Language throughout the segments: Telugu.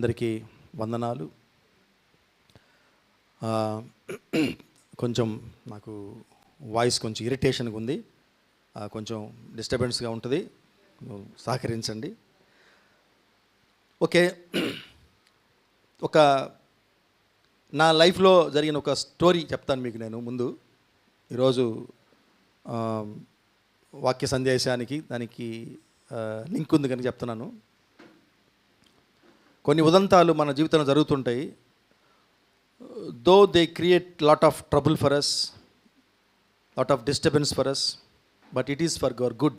అందరికీ వందనాలు. కొంచెం నాకు వాయిస్ కొంచెం ఇరిటేషన్గా ఉంది, కొంచెం డిస్టర్బెన్స్గా ఉంటుంది, సహకరించండి. ఓకే, ఒక నా లైఫ్లో జరిగిన ఒక స్టోరీ చెప్తాను మీకు. నేను ముందు ఈరోజు వాక్య సందేశానికి దానికి లింక్ ఉంది కనుక చెప్తున్నాను. కొన్ని ఉదంతాలు మన జీవితంలో జరుగుతుంటాయి. Though they create lot of trouble for us, lot of disturbance for us, but it is for our good.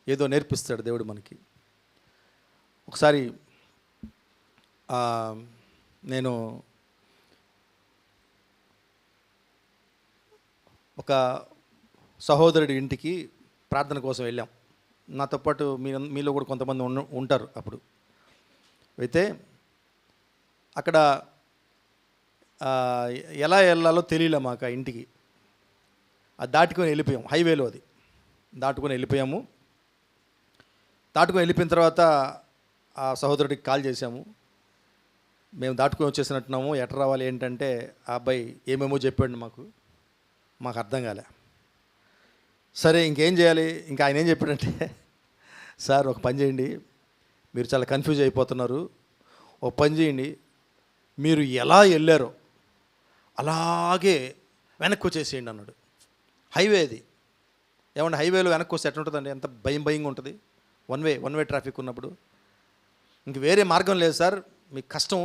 ఏదో నేర్పిస్తాడు దేవుడు మనకి. ఒకసారి నేను ఒక సహోదరుడి ఇంటికి ప్రార్థన కోసం వెళ్ళాం. నాతో పాటు మీలో కూడా కొంతమంది ఉంటారు. అప్పుడు అయితే అక్కడ ఎలా వెళ్ళాలో తెలియలే మాకు. ఆ ఇంటికి అది దాటుకొని వెళ్ళిపోయాం. హైవేలో అది దాటుకొని వెళ్ళిపోయాము. దాటుకొని వెళ్ళిపోయిన తర్వాత ఆ సహోదరుడికి కాల్ చేశాము. మేము దాటుకొని వచ్చేసినట్టున్నాము, ఎట్లా రావాలి ఏంటంటే ఆ అబ్బాయి ఏమేమో చెప్పాడు. మాకు అర్థం కాలే. సరే ఇంకేం చేయాలి? ఇంకా ఆయన ఏం చెప్పాడంటే, సార్ ఒక పని చేయండి, మీరు చాలా కన్ఫ్యూజ్ అయిపోతున్నారు, ఒక పని చేయండి, మీరు ఎలా వెళ్ళారో అలాగే వెనక్కి వచ్చేసేయండి అన్నాడు. హైవే అది. ఏమన్నా హైవేలో వెనక్కి వస్తే ఎట్లా ఉంటుందండి? ఎంత భయంగా ఉంటుంది. వన్ వే ట్రాఫిక్ ఉన్నప్పుడు. ఇంక వేరే మార్గం లేదు సార్, మీకు కష్టం.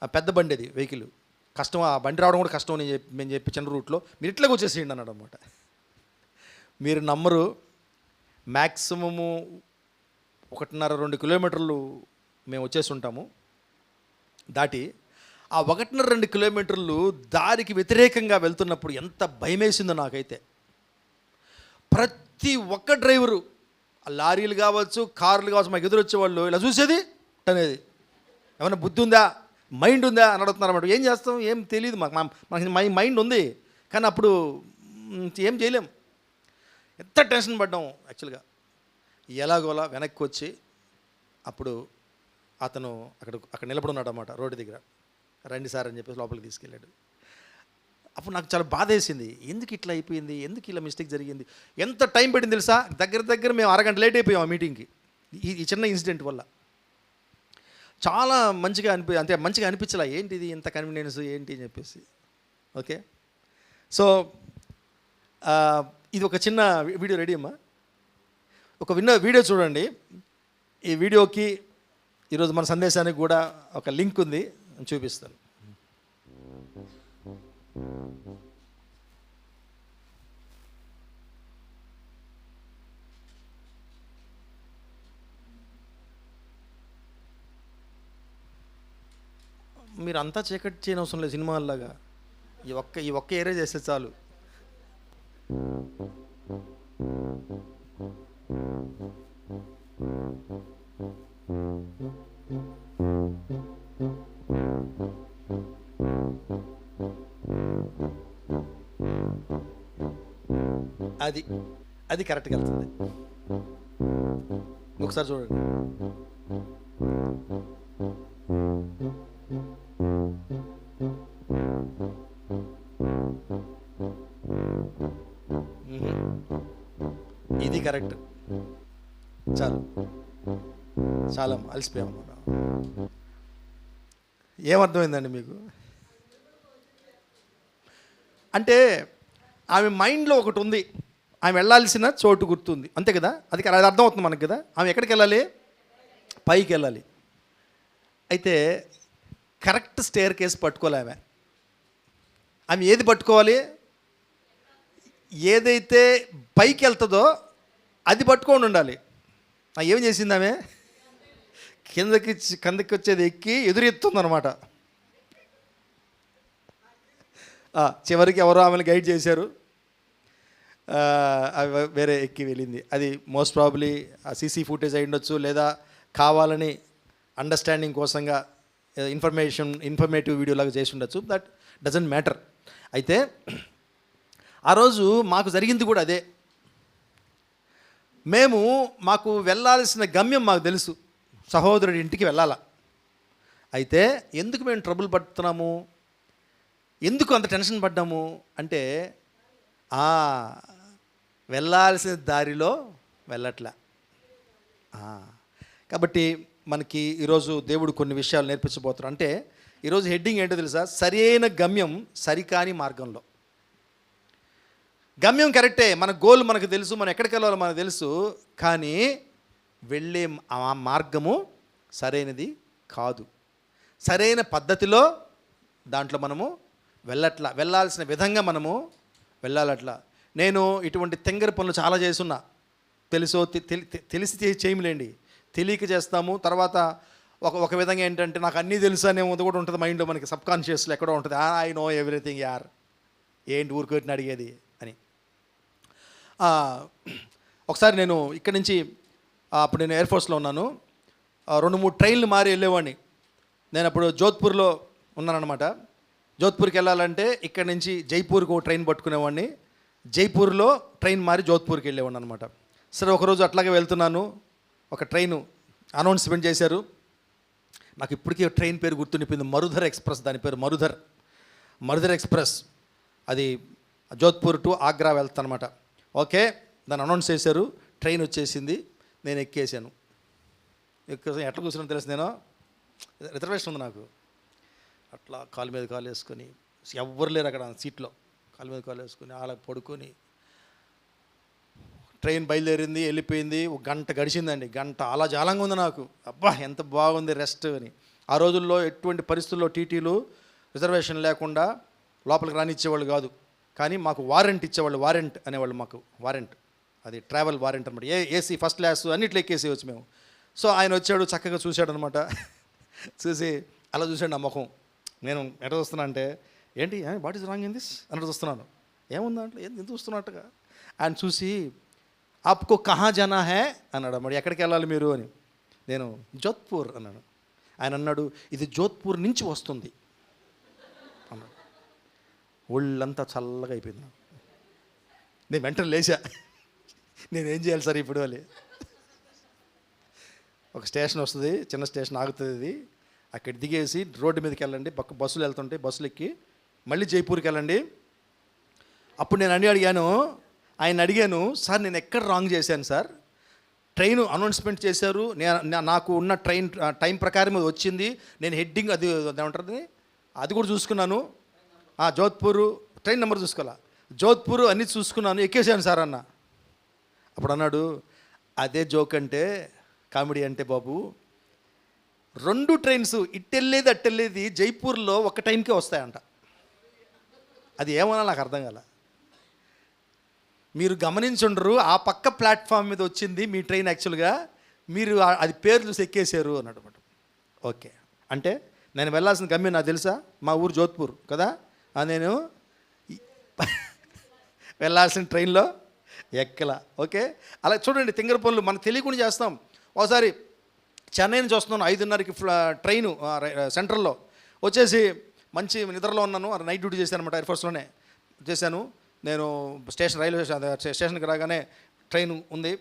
ఆ పెద్ద బండి అది, వెహికల్ కష్టం, ఆ బండి రావడం కూడా కష్టం అని మేము చెప్పి చిన్న రూట్లో మీరు ఇట్లాగ వచ్చేసేయండి అన్నాడు అనమాట. మీరు నమ్మరు, మ్యాక్సిమము 1.5-2 కిలోమీటర్లు మేము వచ్చేసి ఉంటాము దాటి. ఆ 1.5-2 కిలోమీటర్లు దారికి వ్యతిరేకంగా వెళ్తున్నప్పుడు ఎంత భయం వేసిందో నాకైతే. ప్రతి ఒక్క డ్రైవరు, లారీలు కావచ్చు, కార్లు కావచ్చు, మాకు ఎదురు వచ్చేవాళ్ళు ఇలా చూసేది అనేది, ఏమైనా బుద్ధి ఉందా, మైండ్ ఉందా అని అడుగుతున్నారు అన్నమాట. ఏం చేస్తాం, ఏం తెలియదు మాకు మైండ్ ఉంది కానీ అప్పుడు ఏం చేయలేం. ఎంత టెన్షన్ పడ్డాం యాక్చువల్గా. ఎలాగోలా వెనక్కి వచ్చి అప్పుడు అతను అక్కడ నిలబడి ఉన్నాడు అన్నమాట రోడ్డు దగ్గర. రండి సార్ అని చెప్పేసి లోపలికి తీసుకెళ్ళాడు. అప్పుడు నాకు చాలా బాధ వేసింది. ఎందుకు ఇట్లా అయిపోయింది, ఎందుకు ఇలా మిస్టేక్ జరిగింది. ఎంత టైం పడింది తెలుసా? దగ్గర మేము 1 గంట లేట్ అయిపోయాం ఆ మీటింగ్కి. ఈ చిన్న ఇన్సిడెంట్ వల్ల చాలా మంచిగా మంచిగా అనిపించలే. ఏంటిది ఇంత కన్వీనియన్స్ ఏంటి అని చెప్పేసి. ఓకే, సో ఇది ఒక చిన్న వీడియో. రెడీ అమ్మా? ఒక వీడియో చూడండి. ఈ వీడియోకి ఈరోజు మన సందేశానికి కూడా ఒక లింక్ ఉంది, చూపిస్తాను. మీరు అంతా చీకటి చేయని అవసరం లేదు, సినిమాల్లాగా ఈ ఒక్క ఏరియా చేస్తే చాలు. అది కరెక్ట్గా వెళ్తుంది. ఒకసారి చూడండి. ఇది కరెక్ట్. చాలా అలసిపోయాం. ఏమర్థమైందండి మీకు? అంటే ఆమె మైండ్లో ఒకటి ఉంది, ఆమె వెళ్ళాల్సిన చోటు గుర్తుంది, అంతే కదా? అది అర్థమవుతుంది మనకు కదా. ఆమె ఎక్కడికి వెళ్ళాలి? పైకి వెళ్ళాలి. అయితే కరెక్ట్ స్టేర్ కేస్ పట్టుకోలే ఆమె ఏది పట్టుకోవాలి? ఏదైతే పైకి వెళ్తుందో అది పట్టుకొని ఉండాలి. ఏం చేసింది ఆమె? కిందకి వచ్చేది ఎక్కి ఎదురెత్తుంది అనమాట. చివరికి ఎవరో ఆమెను గైడ్ చేశారు, అవి వేరే ఎక్కి వెళ్ళింది. అది మోస్ట్ ప్రాబబ్లీ సీసీ ఫుటేజ్ అయి ఉండొచ్చు, లేదా కావాలని అండర్స్టాండింగ్ కోసంగా ఇన్ఫర్మేటివ్ వీడియో లాగా చేసి ఉండొచ్చు. That doesn't matter. అయితే ఆ రోజు మాకు జరిగింది కూడా అదే. మాకు వెళ్ళాల్సిన గమ్యం మాకు తెలుసు, సహోదరుడి ఇంటికి వెళ్ళాలా. అయితే ఎందుకు మేము ట్రబుల్ పడుతున్నాము, ఎందుకు అంత టెన్షన్ పడ్డాము అంటే వెళ్ళాల్సిన దారిలో వెళ్ళట్లా. కాబట్టి మనకి ఈరోజు దేవుడు కొన్ని విషయాలు నేర్పించబోతున్నారు. అంటే ఈరోజు హెడ్డింగ్ ఏంటో తెలుసా? సరైన గమ్యం సరికాని మార్గంలో. గమ్యం కరెక్టే, మన గోల్ మనకు తెలుసు, మనం ఎక్కడికి వెళ్ళాలో మనకు తెలుసు, కానీ వెళ్ళే ఆ మార్గము సరైనది కాదు. సరైన పద్ధతిలో దాంట్లో మనము వెళ్ళాల్సిన విధంగా మనము వెళ్ళాలట్లా. నేను ఇటువంటి తెంగర పనులు చాలా చేస్తున్నా, తెలిసి చేయలేండి, తెలియక చేస్తాము. తర్వాత ఒక విధంగా ఏంటంటే నాకు అన్నీ తెలుసు అనే కూడా ఉంటుంది మైండ్లో, మనకి సబ్కాన్షియస్లో ఎక్కడో ఉంటుంది, ఐ నో ఎవ్రీథింగ్ యార్, ఏంటి ఊరుకోటిని అడిగేది అని. ఒకసారి నేను ఇక్కడి నుంచి అప్పుడు నేను ఎయిర్ ఫోర్స్లో ఉన్నాను, 2-3 ట్రైన్లు మారి వెళ్ళేవాడిని. నేను అప్పుడు జోధ్పూర్లో ఉన్నానన్నమాట. జోధ్పూర్కి వెళ్ళాలంటే ఇక్కడి నుంచి జైపూర్కి ఒక ట్రైన్ పట్టుకునేవాడిని, జైపూర్లో ట్రైన్ మారి జోధ్పూర్కి వెళ్ళేవాడిని అనమాట. సరే ఒకరోజు అట్లాగే వెళ్తున్నాను, ఒక ట్రైను అనౌన్స్మెంట్ చేశారు. నాకు ఇప్పటికీ ట్రైన్ పేరు గుర్తుండిపోయింది, మరుధర్ ఎక్స్ప్రెస్. దాని పేరు మరుధర్ ఎక్స్ప్రెస్. అది జోధ్పూర్ టు ఆగ్రా వెళ్తానమాట. ఓకే, దాన్ని అనౌన్స్ చేశారు, ట్రైన్ వచ్చేసింది, నేను ఎక్కేసాను. ఎట్లా కూర్చున్నాను తెలుసు, నేను రిజర్వేషన్ ఉంది నాకు, అట్లా కాలు మీద కాలు వేసుకొని, ఎవ్వరు లేరు అక్కడ సీట్లో, కాలు మీద కాలు వేసుకొని అలా పడుకొని, ట్రైన్ బయలుదేరింది, వెళ్ళిపోయింది. 1 గంట గడిచిందండి. గంట అలా జాలంగా ఉంది నాకు. అబ్బా ఎంత బాగుంది రెస్ట్ అని. ఆ రోజుల్లో ఎటువంటి పరిస్థితుల్లో టీటీలు రిజర్వేషన్ లేకుండా లోపలికి రానిచ్చేవాళ్ళు కాదు, కానీ మాకు వారెంట్ ఇచ్చేవాళ్ళు. వారెంట్ అనేవాళ్ళు మాకు, వారెంట్, అది ట్రావెల్ వారెంట్ అనమాట. ఏసీ ఫస్ట్ క్లాస్ అన్నిట్లో ఎక్కేసేవచ్చు మేము. సో ఆయన వచ్చాడు, చక్కగా చూశాడు అనమాట. చూసి అలా చూశాడు నా ముఖం. నేను ఎట్లా చూస్తున్నా అంటే, ఏంటి what is wrong in this అన్నట్టు చూస్తున్నాను. ఏముంది అంటే ఎందుకు చూస్తున్నట్టుగా. ఆయన చూసి ఆప్కో కహా జానా హే అన్నాడు. మరి ఎక్కడికి వెళ్ళాలి మీరు అని. నేను జోధ్పూర్ అన్నాను. ఆయన అన్నాడు, ఇది జోధ్పూర్ నుంచి వస్తుంది అన్నాడు. ఒళ్ళంతా చల్లగా అయిపోయింది నాకు. నేను వెంటనే లేచా, నేనేం చేయాలి సార్ ఇప్పుడు అని. ఒక స్టేషన్ వస్తుంది, చిన్న స్టేషన్ ఆగుతుంది, ఇది అక్కడ దిగేసి రోడ్డు మీదకి వెళ్ళండి, పక్క బస్సులు వెళ్తుంటే బస్సులు ఎక్కి మళ్ళీ జైపూర్కి వెళ్ళండి. అప్పుడు నేను ఆయన అడిగాను, సార్ నేను ఎక్కడ రాంగ్ చేశాను సార్? ట్రైన్ అనౌన్స్మెంట్ చేశారు, నాకు ఉన్న ట్రైన్ టైం ప్రకారం అది వచ్చింది, నేను హెడ్డింగ్ అది ఏమంటుంది అది కూడా చూసుకున్నాను, జోధ్పూర్ ట్రైన్ నెంబర్ చూసుకోవాలా, జోధ్పూర్ అన్నీ చూసుకున్నాను, ఎక్కేసాను సార్ అన్న. అప్పుడు అన్నాడు, అదే జోక్ అంటే, కామెడీ అంటే బాబు, 2 ట్రైన్స్ ఇట్టెళ్ళేది అట్టెళ్ళేది జైపూర్లో ఒక టైంకే వస్తాయంట. అది ఏమన్నా నాకు అర్థం కాల. మీరు గమనించుండరు, ఆ పక్క ప్లాట్ఫామ్ మీద వచ్చింది మీ ట్రైన్, యాక్చువల్గా మీరు అది పేరు చూసి ఎక్కేసారు అన్నమాట. ఓకే, అంటే నేను వెళ్ళాల్సిన గమ్యం నాకు తెలుసా, మా ఊరు జోధ్పూర్ కదా, నేను వెళ్ళాల్సిన ట్రైన్లో ఎక్కల. ఓకే, అలా చూడండి, తింగర పనులు మనకు తెలియకుండా చేస్తాం. ఒకసారి చెన్నై నుంచి వస్తున్నాను, 5:30కి ట్రైను సెంట్రల్లో వచ్చేసి, మంచి నిద్రలో ఉన్నాను, నైట్ డ్యూటీ చేశాను అనమాట, ఎయిర్ ఫోర్స్లోనే చేశాను. నేను రైల్వే స్టేషన్కి రాగానే ట్రైన్ ఉంది,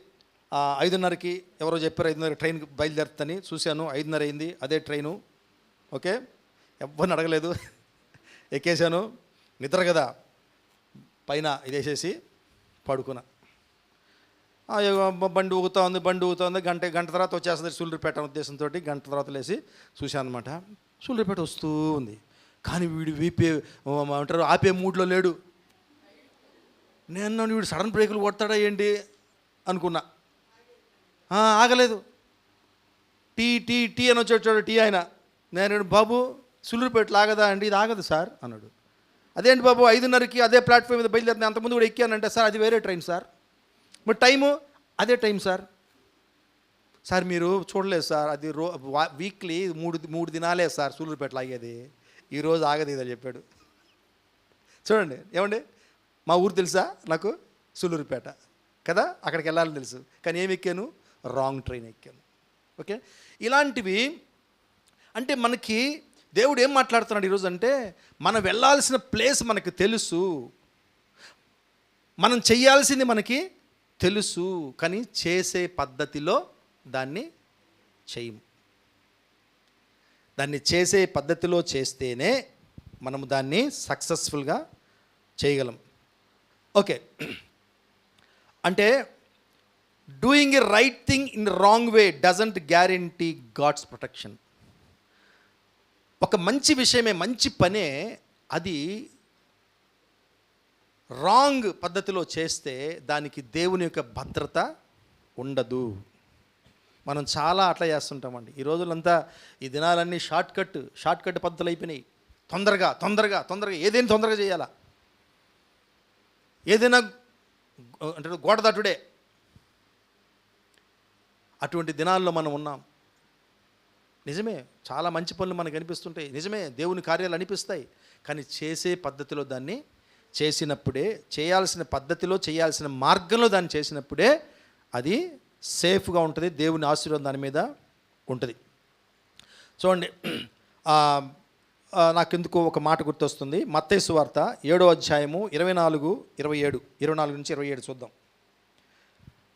5:30కి ఎవరో చెప్పారు 5:30 ట్రైన్ బయలుదేరుతుందని. చూశాను, 5:30 అయింది, అదే ట్రైను. ఓకే, ఎవరిని అడగలేదు, ఎక్కేసాను. నిద్ర కదా, పైన ఇదేసేసి పడుకున్నా. బండి ఊగుతూ ఉంది, గంట తర్వాత వచ్చేస్తుంది సూళ్ళూరుపేట ఉద్దేశంతో. గంట తర్వాత లేచి చూశాను అనమాట, సూళ్ళూరుపేట వస్తూ ఉంది, కానీ వీడు ఏమంటారు ఆపే మూడ్లో లేడు. నేను వీడు సడన్ బ్రేకులు కొడతాడా ఏంటి అనుకున్నా, ఆగలేదు. టీ టీ టీ అని వచ్చాడు టీ ఆయన. నేను, బాబు సూళ్ళూరుపేటలో ఆగదా అండి? ఇది ఆగదు సార్ అన్నాడు. అదేంటి బాబు, 5:30కి అదే ప్లాట్ఫామ్ మీద బయలుదేరితే అంతకుముందు కూడా ఎక్కానంటే, సార్ అది వేరే ట్రైన్ సార్, మరి టైము అదే టైం సార్. సార్ మీరు చూడలేదు సార్, అది వీక్లీ 3 దినాలే సార్ సూళ్ళూరుపేటలో ఆగేది, ఈరోజు ఆగదు ఇదని చెప్పాడు. చూడండి ఏమండి, మా ఊరు తెలుసా నాకు, సూళ్ళూరుపేట కదా, అక్కడికి వెళ్ళాలని తెలుసు, కానీ ఏమి ఎక్కాను, రాంగ్ ట్రైన్ ఎక్కాను. ఓకే, ఇలాంటివి అంటే మనకి దేవుడు ఏం మాట్లాడుతున్నాడు ఈరోజు అంటే, మనం వెళ్ళాల్సిన ప్లేస్ మనకు తెలుసు, మనం చెయ్యాల్సింది మనకి తెలుసు, కానీ చేసే పద్ధతిలో దాన్ని చేయము. దాన్ని చేసే పద్ధతిలో చేస్తేనే మనము దాన్ని సక్సెస్ఫుల్గా చేయగలం. ఓకే, అంటే doing a right thing in wrong way doesn't guarantee God's protection. ఒక మంచి విషయమే, మంచి పనే, అది రాంగ్ పద్ధతిలో చేస్తే దానికి దేవుని యొక్క భద్రత ఉండదు. మనం చాలా అట్లా చేస్తుంటామండి ఈ రోజులంతా. ఈ దినాలన్నీ షార్ట్ కట్ పద్ధతులు అయిపోయినాయి. తొందరగా ఏదైనా తొందరగా చేయాలా, ఏదైనా అంటే గోడ దాటుడే. అటువంటి దినాల్లో మనం ఉన్నాం. నిజమే, చాలా మంచి పనులు మనకు అనిపిస్తుంటాయి, నిజమే, దేవుని కార్యాలు అనిపిస్తాయి. కానీ చేసే పద్ధతిలో దాన్ని చేసినప్పుడే, చేయాల్సిన పద్ధతిలో, చేయాల్సిన మార్గంలో దాన్ని చేసినప్పుడే అది సేఫ్గా ఉంటుంది. దేవుని ఆశీర్వాదం దాని మీద ఉంటుంది. చూడండి, నాకెందుకు ఒక మాట గుర్తొస్తుంది. మత్తయి సువార్త 7వ అధ్యాయము 24 నుంచి 27 చూద్దాం.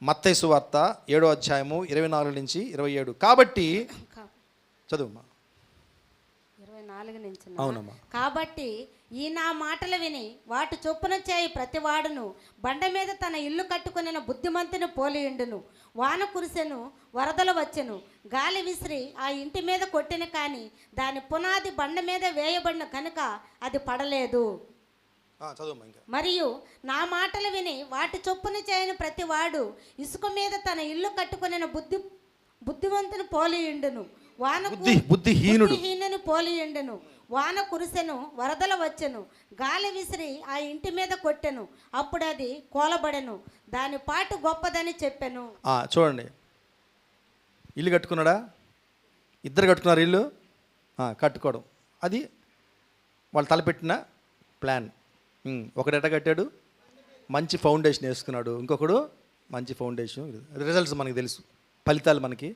మత్తయి సువార్త 7వ అధ్యాయము 24 నుంచి 27. కాబట్టి చదువుమా. 24 నుంచి. అవునమ్మా. కాబట్టి ఈ నా మాటలు విని వాటి చొప్పున చేయి ప్రతివాడును బండ మీద తన ఇల్లు కట్టుకుని బుద్ధిమంతుని పోలియుండును. వాన కురిసెను, వరదలు వచ్చెను, గాలి విసిరి ఆ ఇంటి మీద కొట్టిన కానీ దాని పునాది బండ మీద వేయబడిన కనుక అది పడలేదు. మరియు నా మాటలు విని వాటి చొప్పున చేయని ప్రతివాడు ఇసుక మీద తన ఇల్లు కట్టుకుని బుద్ధిమంతుని పోలియుండును. బుద్ధిహీనుని పోలియుండును. వాన కురిసెను, వరదలు వచ్చెను, గాలి విసిరి ఆ ఇంటి మీద కొట్టెను, అప్పుడు అది కూలబడెను, దాని పాటు గొప్పదని చెప్పెను. చూడండి, ఇల్లు కట్టుకున్నాడా? ఇద్దరు కట్టుకున్నారు ఇల్లు. కట్టుకోవడం అది వాళ్ళు తలపెట్టిన ప్లాన్. ఒకడు ఎట్ట కట్టాడు, మంచి ఫౌండేషన్ వేసుకున్నాడు. ఇంకొకడు మంచి ఫౌండేషన్. రిజల్ట్స్ మనకి తెలుసు, ఫలితాలు మనకి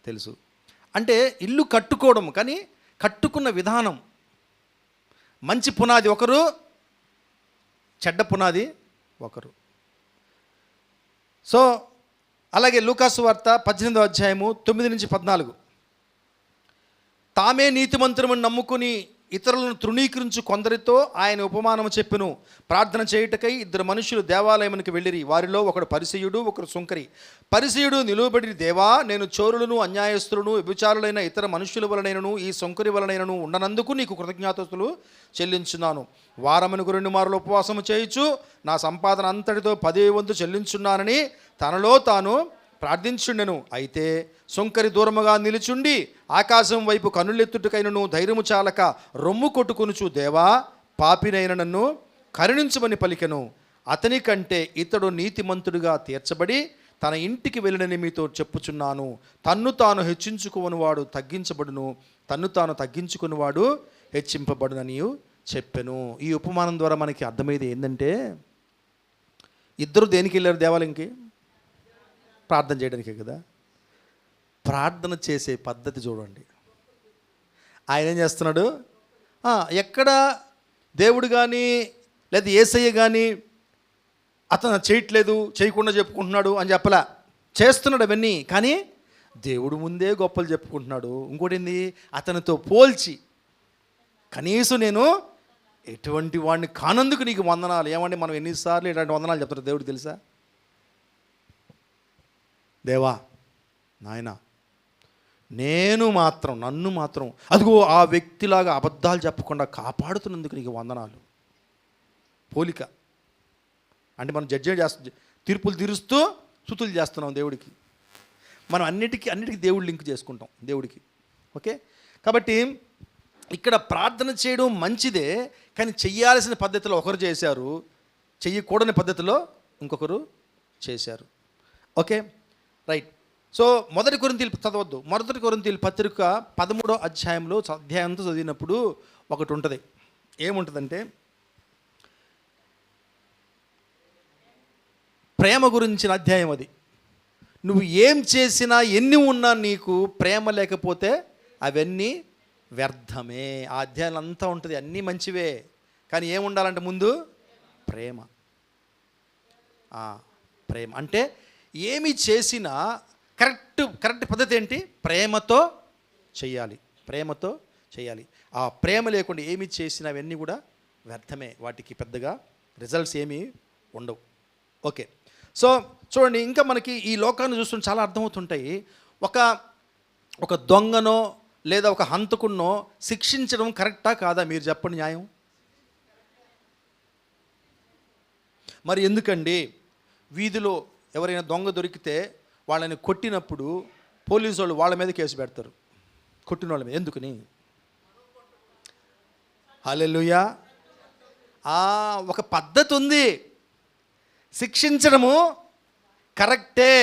తెలుసు. అంటే ఇల్లు కట్టుకోవడం, కానీ కట్టుకున్న విధానం. మంచి పునాది ఒకరు, చెడ్డ పునాది ఒకరు. సో అలాగే లూకాసు వార్త 18వ అధ్యాయము 9 నుంచి 14. తామే నీతిమంతురమని నమ్ముకుని ఇతరులను తృణీకరించు కొందరితో ఆయన ఉపమానము చెప్పెను. ప్రార్థన చేయుటకై 2 మనుషులు దేవాలయమునికి వెళ్ళిరి. వారిలో ఒకడు పరిసయ్యుడు, ఒకడు సుంకరి. పరిసయ్యుడు నిలువబడి, దేవా, నేను చోరులను, అన్యాయస్తులను, వ్యభిచారులైన ఇతర మనుషుల వలనైనను ఈ సుంకరి వలనైనను ఉండనందుకు నీకు కృతజ్ఞతాస్తుతులు చెల్లించున్నాను. వారమునకు 2 మారులు ఉపవాసము చేయుచు నా సంపాదన అంతటితో 10 వంతు చెల్లించున్నానని తనలో తాను ప్రార్థించుండెను. అయితే సుంకరి దూరముగా నిలుచుండి ఆకాశం వైపు కనులెత్తుటకైనను ధైర్యము చాలక రొమ్ము కొట్టుకొనుచు, దేవా, పాపినైన నన్ను కరుణించమని పలికెను. అతని కంటే ఇతడు నీతిమంతుడిగా తీర్చబడి తన ఇంటికి వెళ్ళినని మీతో చెప్పుచున్నాను. తన్ను తాను హెచ్చించుకునివాడు తగ్గించబడును, తన్ను తాను తగ్గించుకునివాడు హెచ్చింపబడునని చెప్పెను. ఈ ఉపమానం ద్వారా మనకి అర్థమయ్యేది ఏంటంటే, ఇద్దరు దేనికి వెళ్ళారు దేవాలయంకి? ప్రార్థన చేయడానికే కదా. ప్రార్థన చేసే పద్ధతి చూడండి. ఆయన ఏం చేస్తున్నాడు? ఎక్కడ దేవుడు కానీ లేదా యేసయ్య కానీ అతను చేయట్లేదు, చేయకుండా చెప్పుకుంటున్నాడు అని చెప్పలా. చేస్తున్నాడు అవన్నీ, కానీ దేవుడు ముందే గొప్పలు చెప్పుకుంటున్నాడు. ఇంకోటి ఏంది, అతనితో పోల్చి కనీసం నేను ఎటువంటి వాడిని కానందుకు నీకు వందనాలు. ఏమంటే మనం ఎన్నిసార్లు ఇలాంటి వందనాలు చెప్తారు దేవుడికి తెలుసా? దేవా, నాయన, నన్ను మాత్రం అదిగో ఆ వ్యక్తిలాగా అబద్ధాలు చెప్పకుండా కాపాడుతున్నందుకు నీకు వందనాలు. పోలిక అంటే మనం తీర్పులు తీరుస్తూ స్తుతులు చేస్తున్నాం దేవుడికి. మనం అన్నిటికీ దేవుడు లింక్ చేసుకుంటాం దేవుడికి. ఓకే, కాబట్టి ఇక్కడ ప్రార్థన చేయడం మంచిదే, కానీ చెయ్యాల్సిన పద్ధతిలో ఒకరు చేశారు, చెయ్యకూడని పద్ధతిలో ఇంకొకరు చేశారు. Okay, right. సో 1 కొరింథీయులు చదవద్దు. 1 కొరింథీయుల పత్రిక 13వ అధ్యాయంలో అధ్యాయంతో చదివినప్పుడు ఒకటి ఉంటుంది. ఏముంటుందంటే, ప్రేమ గురించిన అధ్యాయం అది. నువ్వు ఏం చేసినా, ఎన్ని ఉన్నా, నీకు ప్రేమ లేకపోతే అవన్నీ వ్యర్థమే. ఆ అధ్యాయం అంతా ఉంటుంది, అన్నీ మంచివే, కానీ ఏముండాలంటే ముందు ప్రేమ. ప్రేమ అంటే ఏమి చేసినా కరెక్ట్ పద్ధతి ఏంటి? ప్రేమతో చేయాలి, ప్రేమతో చేయాలి. ఆ ప్రేమ లేకుండా ఏమి చేసినా అవన్నీ కూడా వ్యర్థమే, వాటికి పెద్దగా రిజల్ట్స్ ఏమీ ఉండవు. ఓకే, సో చూడండి, ఇంకా మనకి ఈ లోకాన్ని చూస్తుంటే చాలా అర్థమవుతుంటాయి. ఒక దొంగనో లేదా ఒక హంతకున్నో శిక్షించడం కరెక్టా కాదా? మీరు చెప్పండి న్యాయం. మరి ఎందుకండి వీధిలో ఎవరైనా దొంగ దొరికితే వాళ్ళని కొట్టినప్పుడు పోలీసు వాళ్ళు వాళ్ళ మీద కేసు పెడతారు, కొట్టిన వాళ్ళ మీద. ఎందుకని? హల్లెలూయా. ఒక పద్ధతి ఉంది, శిక్షించడము కరెక్టే.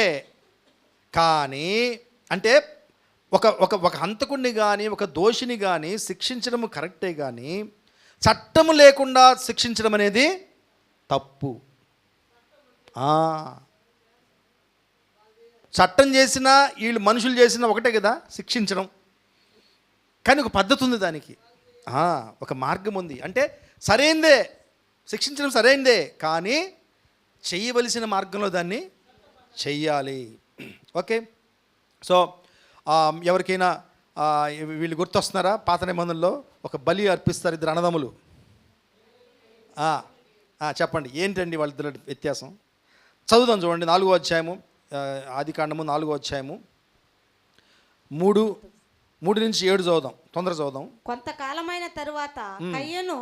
కానీ అంటే ఒక హంతకుడిని కానీ ఒక దోషిని కానీ శిక్షించడము కరెక్టే, కానీ చట్టము లేకుండా శిక్షించడం అనేది తప్పు. చట్టం చేసినా వీళ్ళు మనుషులు చేసినా ఒకటే కదా శిక్షించడం, కానీ ఒక పద్ధతి ఉంది దానికి, ఒక మార్గం ఉంది. అంటే సరైందే, శిక్షించడం సరైందే, కానీ చేయవలసిన మార్గంలో దాన్ని చెయ్యాలి. ఓకే, సో ఎవరికైనా వీళ్ళు గుర్తొస్తున్నారా? పాత నిబంధనలో ఒక బలి అర్పిస్తారు ఇద్దరు అన్నదమ్ములు. చెప్పండి ఏంటండి వాళ్ళిద్దరు వ్యత్యాసం? చదువుదాం చూడండి, 4వ అధ్యాయము, ఆదికాండము 4వ అధ్యాయము 3-7 చదువుదాం, తొందర చదువుదాం. కొంతకాలమైన తరువాత కయ్యను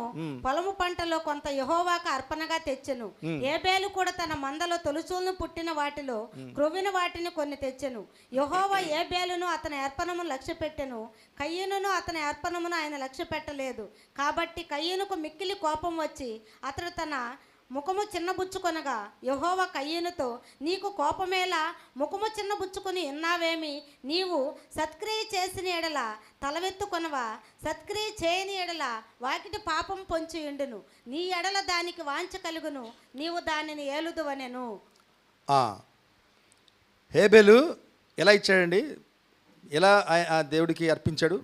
పొలము పంటలో కొంత యెహోవాకు అర్పణగా తెచ్చెను. ఏబేలు కూడా తన మందలో తొలుచూలను పుట్టిన వాటిలో క్రొవ్విన వాటిని కొన్ని తెచ్చెను. యెహోవా ఏబేలును అతని అర్పణమును లక్ష్య పెట్టెను, కయ్యనును అతని అర్పణమును ఆయన లక్ష్య పెట్టలేదు. కాబట్టి కయ్యనుకు మిక్కిలి కోపం వచ్చి అతడు తన ముఖము చిన్నబుచ్చుకొనగా యెహోవా కయ్యనుతో, నీకు కోపమేలా? ముఖము చిన్నబుచ్చుకొని ఉన్నావేమి? నీవు సత్క్రియ చేసిన ఎడల తలవెత్తుకొనవా? సత్క్రియ చేయని ఎడల వాకిటి పాపం పొంచి ఉండును. నీ ఎడల దానికి వాంఛ కలుగును, నీవు దానిని ఏలుదువనెను. హేబేలు ఎలా ఇచ్చాడండి? ఎలా దేవుడికి అర్పించాడు?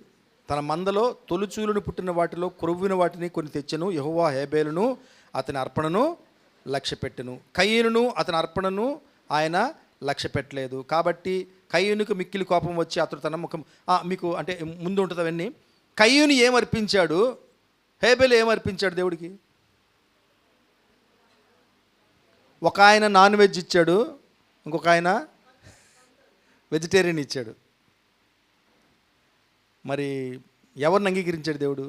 తన మందలో తొలుచూలును పుట్టిన వాటిలో క్రొవ్విన వాటిని కొన్ని తెచ్చెను. యెహోవా హేబేలును అతని అర్పణను లక్ష్యపెట్టెను, కయ్యనును అతని అర్పణను ఆయన లక్ష్య పెట్టలేదు. కాబట్టి కయ్యనుకు మిక్కిలి కోపం వచ్చి అతడు తన ముఖం, మీకు అంటే ముందు ఉంటుంది అవన్నీ. కయ్యను ఏమర్పించాడు, హేబేలు ఏమర్పించాడు దేవుడికి? ఒక ఆయన నాన్ వెజ్ ఇచ్చాడు, ఇంకొక ఆయన వెజిటేరియన్ ఇచ్చాడు. మరి ఎవరిని అంగీకరించాడు దేవుడు?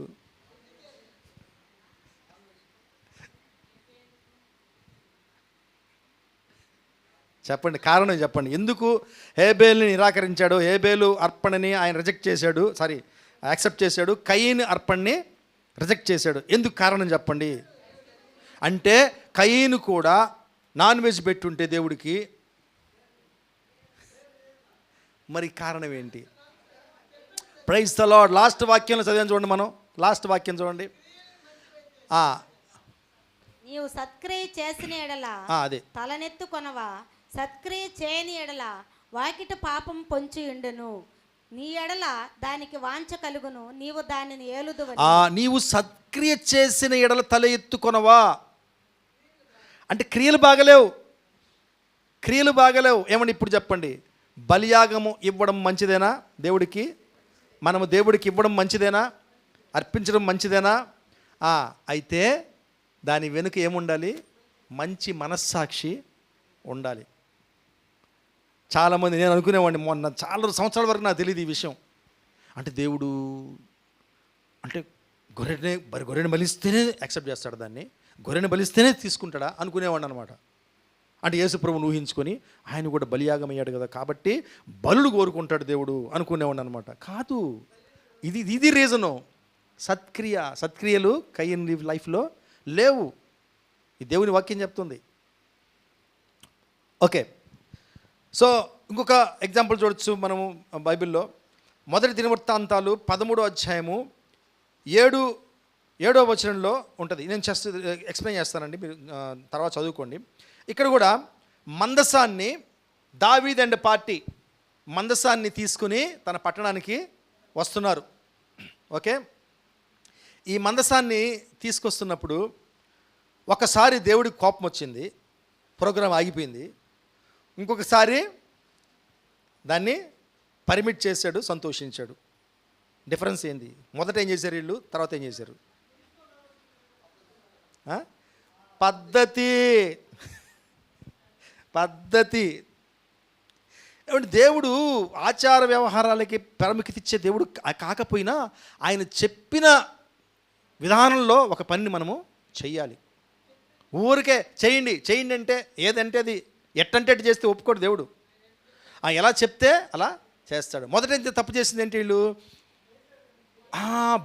చెప్పండి, కారణం చెప్పండి. ఎందుకు హేబేల్ని నిరాకరించాడు? హేబేలు అర్పణని ఆయన రిజెక్ట్ చేశాడు, యాక్సెప్ట్ చేశాడు. కయీన్ అర్పణని రిజెక్ట్ చేశాడు. ఎందుకు కారణం చెప్పండి? అంటే కయీను కూడా నాన్ వెజ్ పెట్టుంటే దేవుడికి, మరి కారణం ఏంటి? Praise the lord. లాస్ట్ వాక్యంలో చదివాను చూడండి, మనం లాస్ట్ వాక్యం చూడండి. నీవు సత్క్రియ చేసిన ఎడల అదే తలనెత్తుకొనవా? సత్క్రియ చేయని ఎడల వాకిట పాపం పొంచి ఉండును. నీ ఎడల దానికి వాంఛ కలుగును, నీవు దానిని ఏలుదువని. నీవు సత్క్రియ చేసిన ఎడల తల ఎత్తుకొనవా అంటే క్రియలు బాగలేవు. ఏమని ఇప్పుడు చెప్పండి? బలియాగము ఇవ్వడం మంచిదేనా దేవుడికి? మనము దేవుడికి ఇవ్వడం మంచిదేనా? అర్పించడం మంచిదేనా? అయితే దాని వెనుక ఏముండాలి? మంచి మనస్సాక్షి ఉండాలి. చాలామంది, నేను అనుకునేవాడిని మొన్న చాలా సంవత్సరాల వరకు నాకు తెలియదు ఈ విషయం. అంటే దేవుడు అంటే గొర్రెని బలిస్తేనే యాక్సెప్ట్ చేస్తాడు, దాన్ని గొర్రెని బలిస్తేనే తీసుకుంటాడా అనుకునేవాడిని అనమాట. అంటే యేసుప్రభుని ఊహించుకొని ఆయన కూడా బలియాగం అయ్యాడు కదా, కాబట్టి బలులు కోరుకుంటాడు దేవుడు అనుకునేవాడిని అనమాట. కాదు, ఇది రీజను. సత్క్రియలు కయ్యన్ లైఫ్లో లేవు. ఈ దేవుని వాక్యం చెప్తుంది. ఓకే, సో ఇంకొక ఎగ్జాంపుల్ చూడొచ్చు మనము బైబిల్లో. 1 దినవృత్తాంతాలు 13వ అధ్యాయము 7వ వచనంలో ఉంటుంది. నేను జస్ట్ ఎక్స్ప్లెయిన్ చేస్తానండి, మీరు తర్వాత చదువుకోండి. ఇక్కడ కూడా మందసాన్ని, దావీదు అండ్ పార్టీ మందసాన్ని తీసుకుని తన పట్టణానికి వస్తున్నారు. ఓకే, ఈ మందసాన్ని తీసుకొస్తున్నప్పుడు ఒకసారి దేవుడికి కోపం వచ్చింది, ప్రోగ్రాం ఆగిపోయింది. ఇంకొకసారి దాన్ని పర్మిట్ చేశాడు, సంతోషించాడు. డిఫరెన్స్ ఏంది? మొదట ఏం చేశారు వీళ్ళు, తర్వాత ఏం చేశారు? పద్ధతి. పద్ధతి ఏమంటే దేవుడు ఆచార వ్యవహారాలకి ప్రాముఖ్యత ఇచ్చే దేవుడు కాకపోయినా ఆయన చెప్పిన విధానంలో ఒక పనిని మనము చెయ్యాలి. ఊరికే చేయండి చేయండి అంటే ఏదంటే అది ఎట్టంటే అటు చేస్తే ఒప్పుకోడు దేవుడు. ఎలా చెప్తే అలా చేస్తాడు. మొదట ఎంత తప్పు చేసింది ఏంటి వీళ్ళు?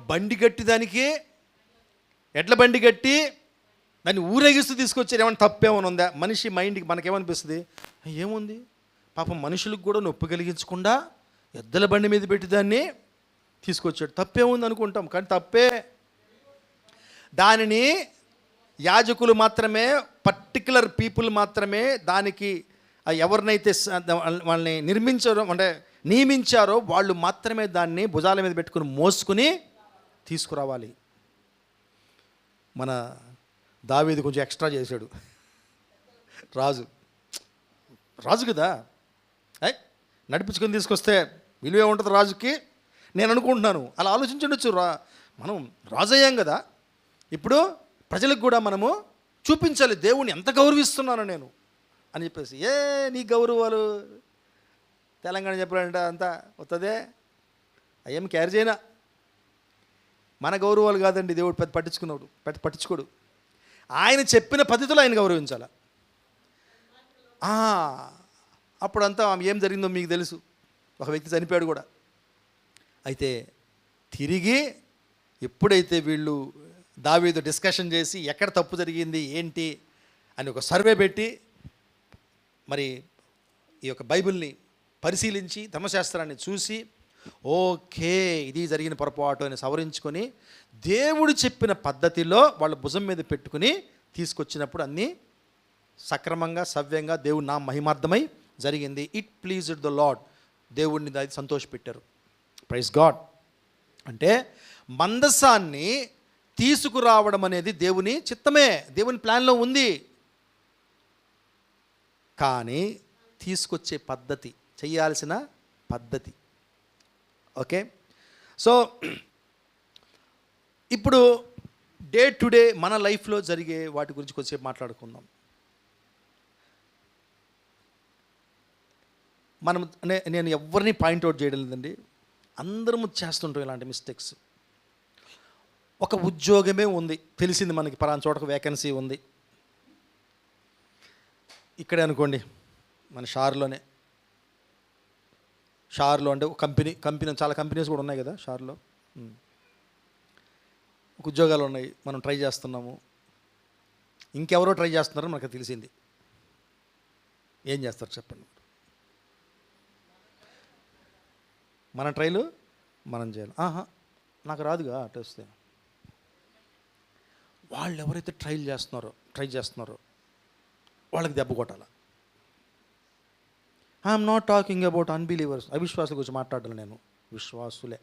బండి కట్టి దానికి ఎడ్ల బండి కట్టి దాన్ని ఊరేగిస్తూ తీసుకొచ్చారు. ఏమన్నా తప్పేమైనా ఉందా? మనిషి మైండ్కి మనకేమనిపిస్తుంది? ఏముంది పాపం, మనుషులకు కూడా నొప్పి కలిగించకుండా ఎద్దుల బండి మీద పెట్టి దాన్ని తీసుకొచ్చాడు, తప్పేముంది అనుకుంటాం, కానీ తప్పే. దానిని యాజకులు మాత్రమే, పర్టికులర్ పీపుల్ మాత్రమే దానికి ఎవరినైతే వాళ్ళని నిర్మించారో అంటే నియమించారో వాళ్ళు మాత్రమే దాన్ని భుజాల మీద పెట్టుకుని మోసుకుని తీసుకురావాలి. మన దావీదు కొంచెం ఎక్స్ట్రా చేశాడు. రాజు కదా, నడిపించుకొని తీసుకొస్తే విలువే ఉంటుంది రాజుకి, నేను అనుకుంటున్నాను. అలా ఆలోచించండొచ్చు. మనం రాజు అయ్యాం కదా, ఇప్పుడు ప్రజలకు కూడా మనము చూపించాలి దేవుణ్ణి ఎంత గౌరవిస్తున్నాను నేను అని చెప్పేసి. నీ గౌరవాలు తెలంగాణ చెప్పాలంటే అంతా వస్తుందే, అయ్యేం క్యారీ చేయనా. మన గౌరవాలు కాదండి దేవుడు పెద్ద పట్టించుకోడు. ఆయన చెప్పిన పద్ధతిలో ఆయన గౌరవించాలి. అప్పుడంతా ఏం జరిగిందో మీకు తెలుసు. ఒక వ్యక్తి చనిపోయాడు కూడా. అయితే తిరిగి ఎప్పుడైతే వీళ్ళు దావీదు డిస్కషన్ చేసి ఎక్కడ తప్పు జరిగింది ఏంటి అని ఒక సర్వే పెట్టి మరి ఈ యొక్క బైబిల్ని పరిశీలించి ధర్మశాస్త్రాన్ని చూసి ఓకే ఇది జరిగిన పొరపాటు అని సవరించుకొని దేవుడు చెప్పిన పద్ధతిలో వాళ్ళ భుజం మీద పెట్టుకుని తీసుకొచ్చినప్పుడు అన్నీ సక్రమంగా సవ్యంగా దేవుడు నా మహిమార్థమై జరిగింది. ఇట్ ప్లీజ్డ్ ద లార్డ్, దేవుడిని దాన్ని సంతోషపెట్టారు. Praise God. అంటే మందసాన్ని తీసుకురావడం అనేది దేవుని చిత్తమే, దేవుని ప్లాన్లో ఉంది. కానీ తీసుకొచ్చే పద్ధతి, చేయాల్సిన పద్ధతి. ఓకే, సో ఇప్పుడు డే టు డే మన లైఫ్లో జరిగే వాటి గురించి కొంచెంసేపు మాట్లాడుకుందాం. మనం నేను ఎవరిని పాయింట్అవుట్ చేయడం లేదండి, అందరము చేస్తుంటాం ఇలాంటి మిస్టేక్స్. ఒక ఉద్యోగమే ఉంది, తెలిసింది మనకి పలానా చోటకు వేకెన్సీ ఉంది, ఇక్కడే అనుకోండి మన షార్లో అంటే ఒక కంపెనీ చాలా కంపెనీస్ కూడా ఉన్నాయి కదా షార్లో. ఒక ఉద్యోగాలు ఉన్నాయి, మనం ట్రై చేస్తున్నాము, ఇంకెవరో ట్రై చేస్తున్నారో మనకు తెలిసింది. ఏం చేస్తారు చెప్పండి? మన ట్రైలు మనం చేయాలి. నాకు రాదుగా అటు వస్తే. వాళ్ళు ఎవరైతే ట్రై చేస్తున్నారో వాళ్ళకి దెబ్బ కొట్టాలి. I'm not talking about unbelievers, అవిశ్వాసుల గురించి మాట్లాడాలి నేను. విశ్వాసులే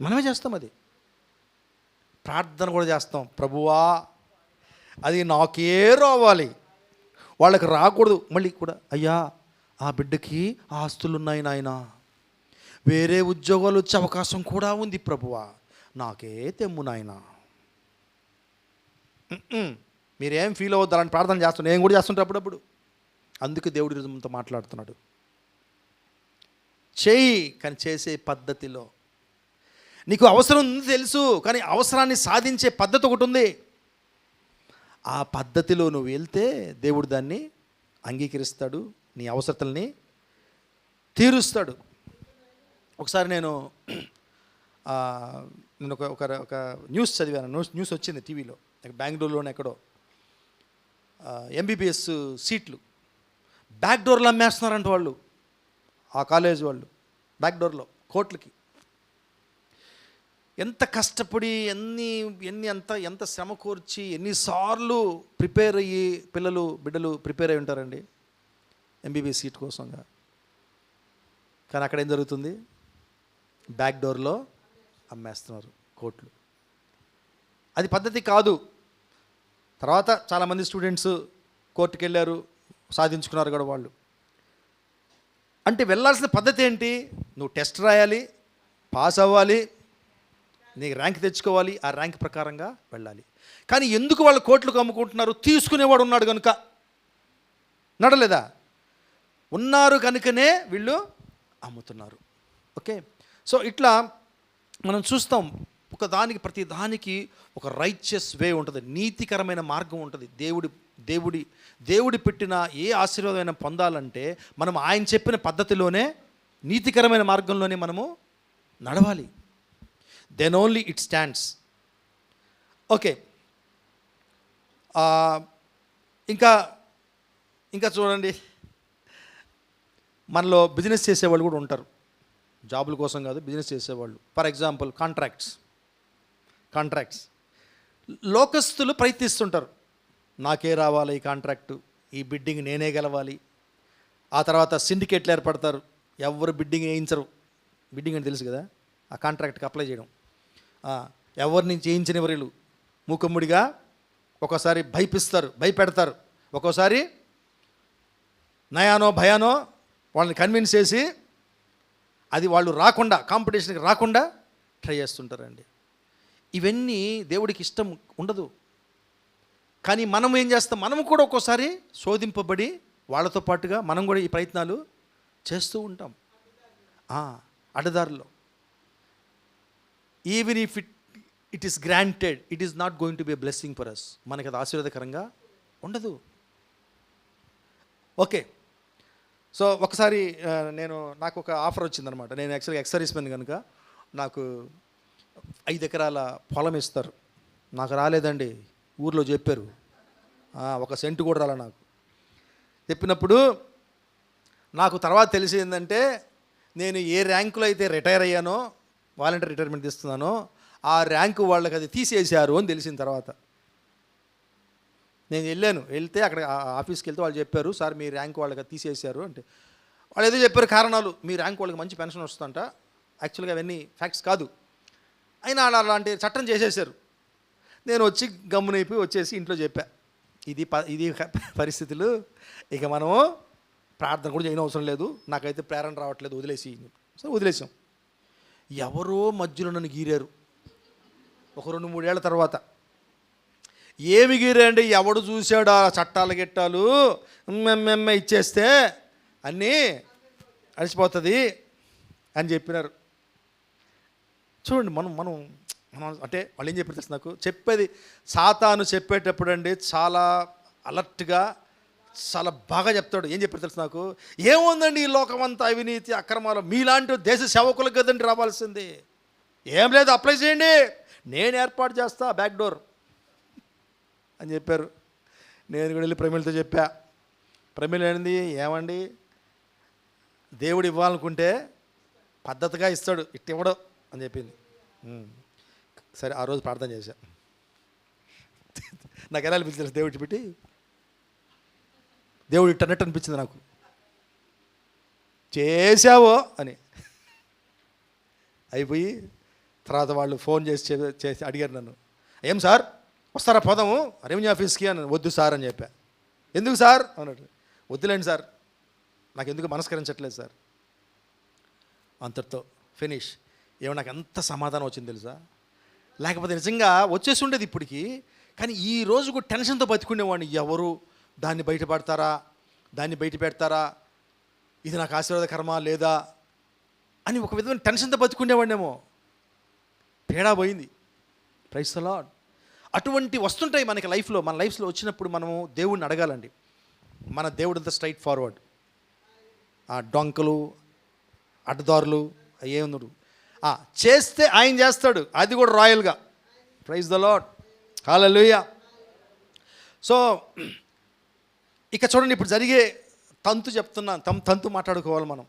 మనమే చేస్తాం, అది ప్రార్థన కూడా చేస్తాం. ప్రభువా అది నాకే రావాలి, వాళ్ళకి రాకూడదు. మళ్ళీ కూడా అయ్యా ఆ బిడ్డకి ఆస్తులు ఉన్నాయి నాయన, వేరే ఉద్యోగాలు వచ్చే అవకాశం కూడా ఉంది ప్రభువా, నాకే తెమ్ము నాయన. మీరేం ఫీల్ అవ్వద్దు, అలాంటి ప్రార్థన చేస్తున్నాను, నేను కూడా చేస్తుంటే అప్పుడప్పుడు. అందుకే దేవుడి హృదయంతో మాట్లాడుతున్నాడు. చేయి, కానీ చేసే పద్ధతిలో. నీకు అవసరం ఉంది తెలుసు, కానీ అవసరాన్ని సాధించే పద్ధతి ఒకటి ఉంది. ఆ పద్ధతిలో నువ్వు వెళ్తే దేవుడు దాన్ని అంగీకరిస్తాడు, నీ అవసరతల్ని తీరుస్తాడు. ఒకసారి నేను ఒక న్యూస్ చదివాను. న్యూస్ వచ్చింది టీవీలో, బెంగళూరులోనే ఎక్కడో ఎంబీబీఎస్ సీట్లు బ్యాక్ డోర్లో అమ్మేస్తున్నారంట వాళ్ళు, ఆ కాలేజ్ వాళ్ళు. బ్యాక్ డోర్లో కోట్లకి. ఎంత కష్టపడి ఎంత శ్రమ కోర్చి ఎన్నిసార్లు ప్రిపేర్ అయ్యి బిడ్డలు ప్రిపేర్ అయి ఉంటారండి ఎంబీబీఎస్ సీట్ కోసంగా. కానీ అక్కడ ఏం జరుగుతుంది? బ్యాక్ డోర్లో అమ్మేస్తున్నారు కోట్లు. అది పద్ధతి కాదు. తర్వాత చాలామంది స్టూడెంట్స్ కోర్టుకు వెళ్ళారు, సాధించుకున్నారు కూడా వాళ్ళు. అంటే వెళ్ళాల్సిన పద్ధతి ఏంటి? నువ్వు టెస్ట్ రాయాలి, పాస్ అవ్వాలి, నీకు ర్యాంక్ తెచ్చుకోవాలి, ఆ ర్యాంక్ ప్రకారంగా వెళ్ళాలి. కానీ ఎందుకు వాళ్ళు కోట్లకు అమ్ముకుంటున్నారు? తీసుకునేవాడు ఉన్నాడు కనుక. నడలేదా? ఉన్నారు కనుకనే వీళ్ళు అమ్ముతున్నారు. ఓకే, సో ఇట్లా మనం చూస్తాం. ప్రతి దానికి ఒక రైచియస్ వే ఉంటుంది, నీతికరమైన మార్గం ఉంటుంది. దేవుడి పెట్టిన ఏ ఆశీర్వాదమైన పొందాలంటే మనం ఆయన చెప్పిన పద్ధతిలోనే, నీతికరమైన మార్గంలోనే మనము నడవాలి. Then only it stands. Okay, ఇంకా చూడండి, మనలో బిజినెస్ చేసేవాళ్ళు కూడా ఉంటారు. జాబుల కోసం కాదు, బిజినెస్ చేసేవాళ్ళు. For example contracts. లోకస్తులు ప్రయత్నిస్తుంటారు, నాకే రావాలి ఈ కాంట్రాక్టు, ఈ బిడ్డింగ్ నేనే గెలవాలి. ఆ తర్వాత సిండికేట్లు ఏర్పడతారు, ఎవరు బిడ్డింగ్ వేయించరు. బిడ్డింగ్ అని తెలుసు కదా, ఆ కాంట్రాక్ట్కి అప్లై చేయడం. ఎవరి నుంచి వేయించని వీళ్ళు మూకమ్ముడిగా ఒక్కోసారి భయపెడతారు, ఒక్కోసారి నయానో భయానో వాళ్ళని కన్విన్స్ చేసి అది వాళ్ళు రాకుండా, కాంపిటీషన్కి రాకుండా ట్రై చేస్తుంటారండి. ఇవన్నీ దేవుడికి ఇష్టం ఉండదు. కానీ మనం ఏం చేస్తాం? మనము కూడా ఒక్కోసారి శోధింపబడి వాళ్ళతో పాటుగా మనం కూడా ఈ ప్రయత్నాలు చేస్తూ ఉంటాం అడ్డదారుల్లో. Even if it is granted, it is not going to be a blessing for us. మనకి అది ఆశీర్వాదకరంగా ఉండదు. ఓకే, సో ఒకసారి నాకు ఒక ఆఫర్ వచ్చిందనమాట. నేను యాక్చువల్గా ఎక్సర్వీస్ మెన్ కనుక నాకు 5 ఎకరాల పొలం ఇస్తారు. నాకు రాలేదండి, ఊర్లో చెప్పారు. 1 సెంటు కూడా రాలే నాకు. చెప్పినప్పుడు నాకు తర్వాత తెలిసి ఏంటంటే, నేను ఏ ర్యాంకులో అయితే రిటైర్ అయ్యానో, వాలంటీర్ రిటైర్మెంట్ తీస్తున్నానో, ఆ ర్యాంకు వాళ్ళకి అది తీసేశారు అని తెలిసిన తర్వాత నేను వెళ్తే అక్కడ ఆఫీస్కి వెళ్తే వాళ్ళు చెప్పారు, సార్ మీ ర్యాంక్ వాళ్ళకి అది తీసేశారు అంటే. వాళ్ళు ఏదో చెప్పారు కారణాలు, మీ ర్యాంక్ వాళ్ళకి మంచి పెన్షన్ వస్తుందంట. యాక్చువల్గా అవన్నీ ఫ్యాక్ట్స్ కాదు. అయినా అలాంటి చట్టం చేసేసారు. నేను వచ్చి గమ్మునైపోయి వచ్చేసి ఇంట్లో చెప్పా, ఇది పరిస్థితులు, ఇక మనము ప్రార్థన కూడా చేయని అవసరం లేదు, నాకైతే ప్రేరణ రావట్లేదు, వదిలేసి. సో వదిలేసాం. ఎవరో మధ్యలో నన్ను గీరారు ఒక 2-3 ఏళ్ల తర్వాత. ఏమి గీరండి, ఎవడు చూశాడు ఆ చట్టాలు గిట్టాలు, ఇచ్చేస్తే అన్నీ అడిచిపోతుంది అని చెప్పినారు. చూడండి, మనం అంటే వాళ్ళు ఏం చెప్పారు తెలుసు నాకు? చెప్పేది సాతాను చెప్పేటప్పుడు అండి చాలా అలర్ట్గా, చాలా బాగా చెప్తాడు. ఏం చెప్పారు తెలుసు నాకు? ఏముందండి ఈ లోకమంతా అవినీతి అక్రమాలు, మీలాంటి దేశ సేవకులకు కదండి రావాల్సింది, ఏం లేదు అప్లై చేయండి, నేను ఏర్పాటు చేస్తా బ్యాక్ డోర్ అని చెప్పారు. నేను కూడా వెళ్ళి ప్రమిళతో చెప్పా. ప్రమిళ ఏంది, ఏమండి దేవుడు ఇవ్వాలనుకుంటే పద్ధతిగా ఇస్తాడు, ఇట్ట ఇవ్వడం అని చెప్పింది. సరే, ఆ రోజు ప్రార్థన చేశా. నాకు ఎలా అనిపించింది దేవుడికి పెట్టి, దేవుడు ఇట్టన్నట్టు అనిపించింది నాకు. చేసావో అని అయిపోయి తర్వాత వాళ్ళు ఫోన్ చేసి అడిగారు నన్ను, ఏం సార్ వస్తారా పోదాము రెవెన్యూ ఆఫీస్కి అని. వద్దు సార్ అని చెప్పా. ఎందుకు సార్ అన్నాడు. వద్దులేండి సార్, నాకు ఎందుకు మనస్కరించట్లేదు సార్. అంతటితో ఫినిష్. ఏమో నాకు ఎంత సమాధానం వచ్చింది తెలుసా? లేకపోతే నిజంగా వచ్చేసి ఉండేది ఇప్పటికి. కానీ ఈ రోజు కూడా టెన్షన్తో బతికుండేవాడిని. ఎవరు దాన్ని బయటపడతారా, దాన్ని బయట పెడతారా, ఇది నాకు ఆశీర్వాదకరమా లేదా అని ఒక విధమైన టెన్షన్తో బతికుండేవాడినేమో. తేడా పోయింది. Praise the Lord. అటువంటి వస్తుంటాయి మనకి లైఫ్లో. మన లైఫ్లో వచ్చినప్పుడు మనము దేవుడిని అడగాలండి. మన దేవుడు అంతా స్ట్రైట్ ఫార్వర్డ్. ఆ డొంకలు అడ్డదారులు ఏమున్నాడు చేస్తే ఆయన చేస్తాడు, అది కూడా రాయల్గా. Praise the Lord. Hallelujah. So ఇక చూడండి, ఇప్పుడు జరిగే తంతు చెప్తున్నాను, తంతు మాట్లాడుకోవాలి మనం.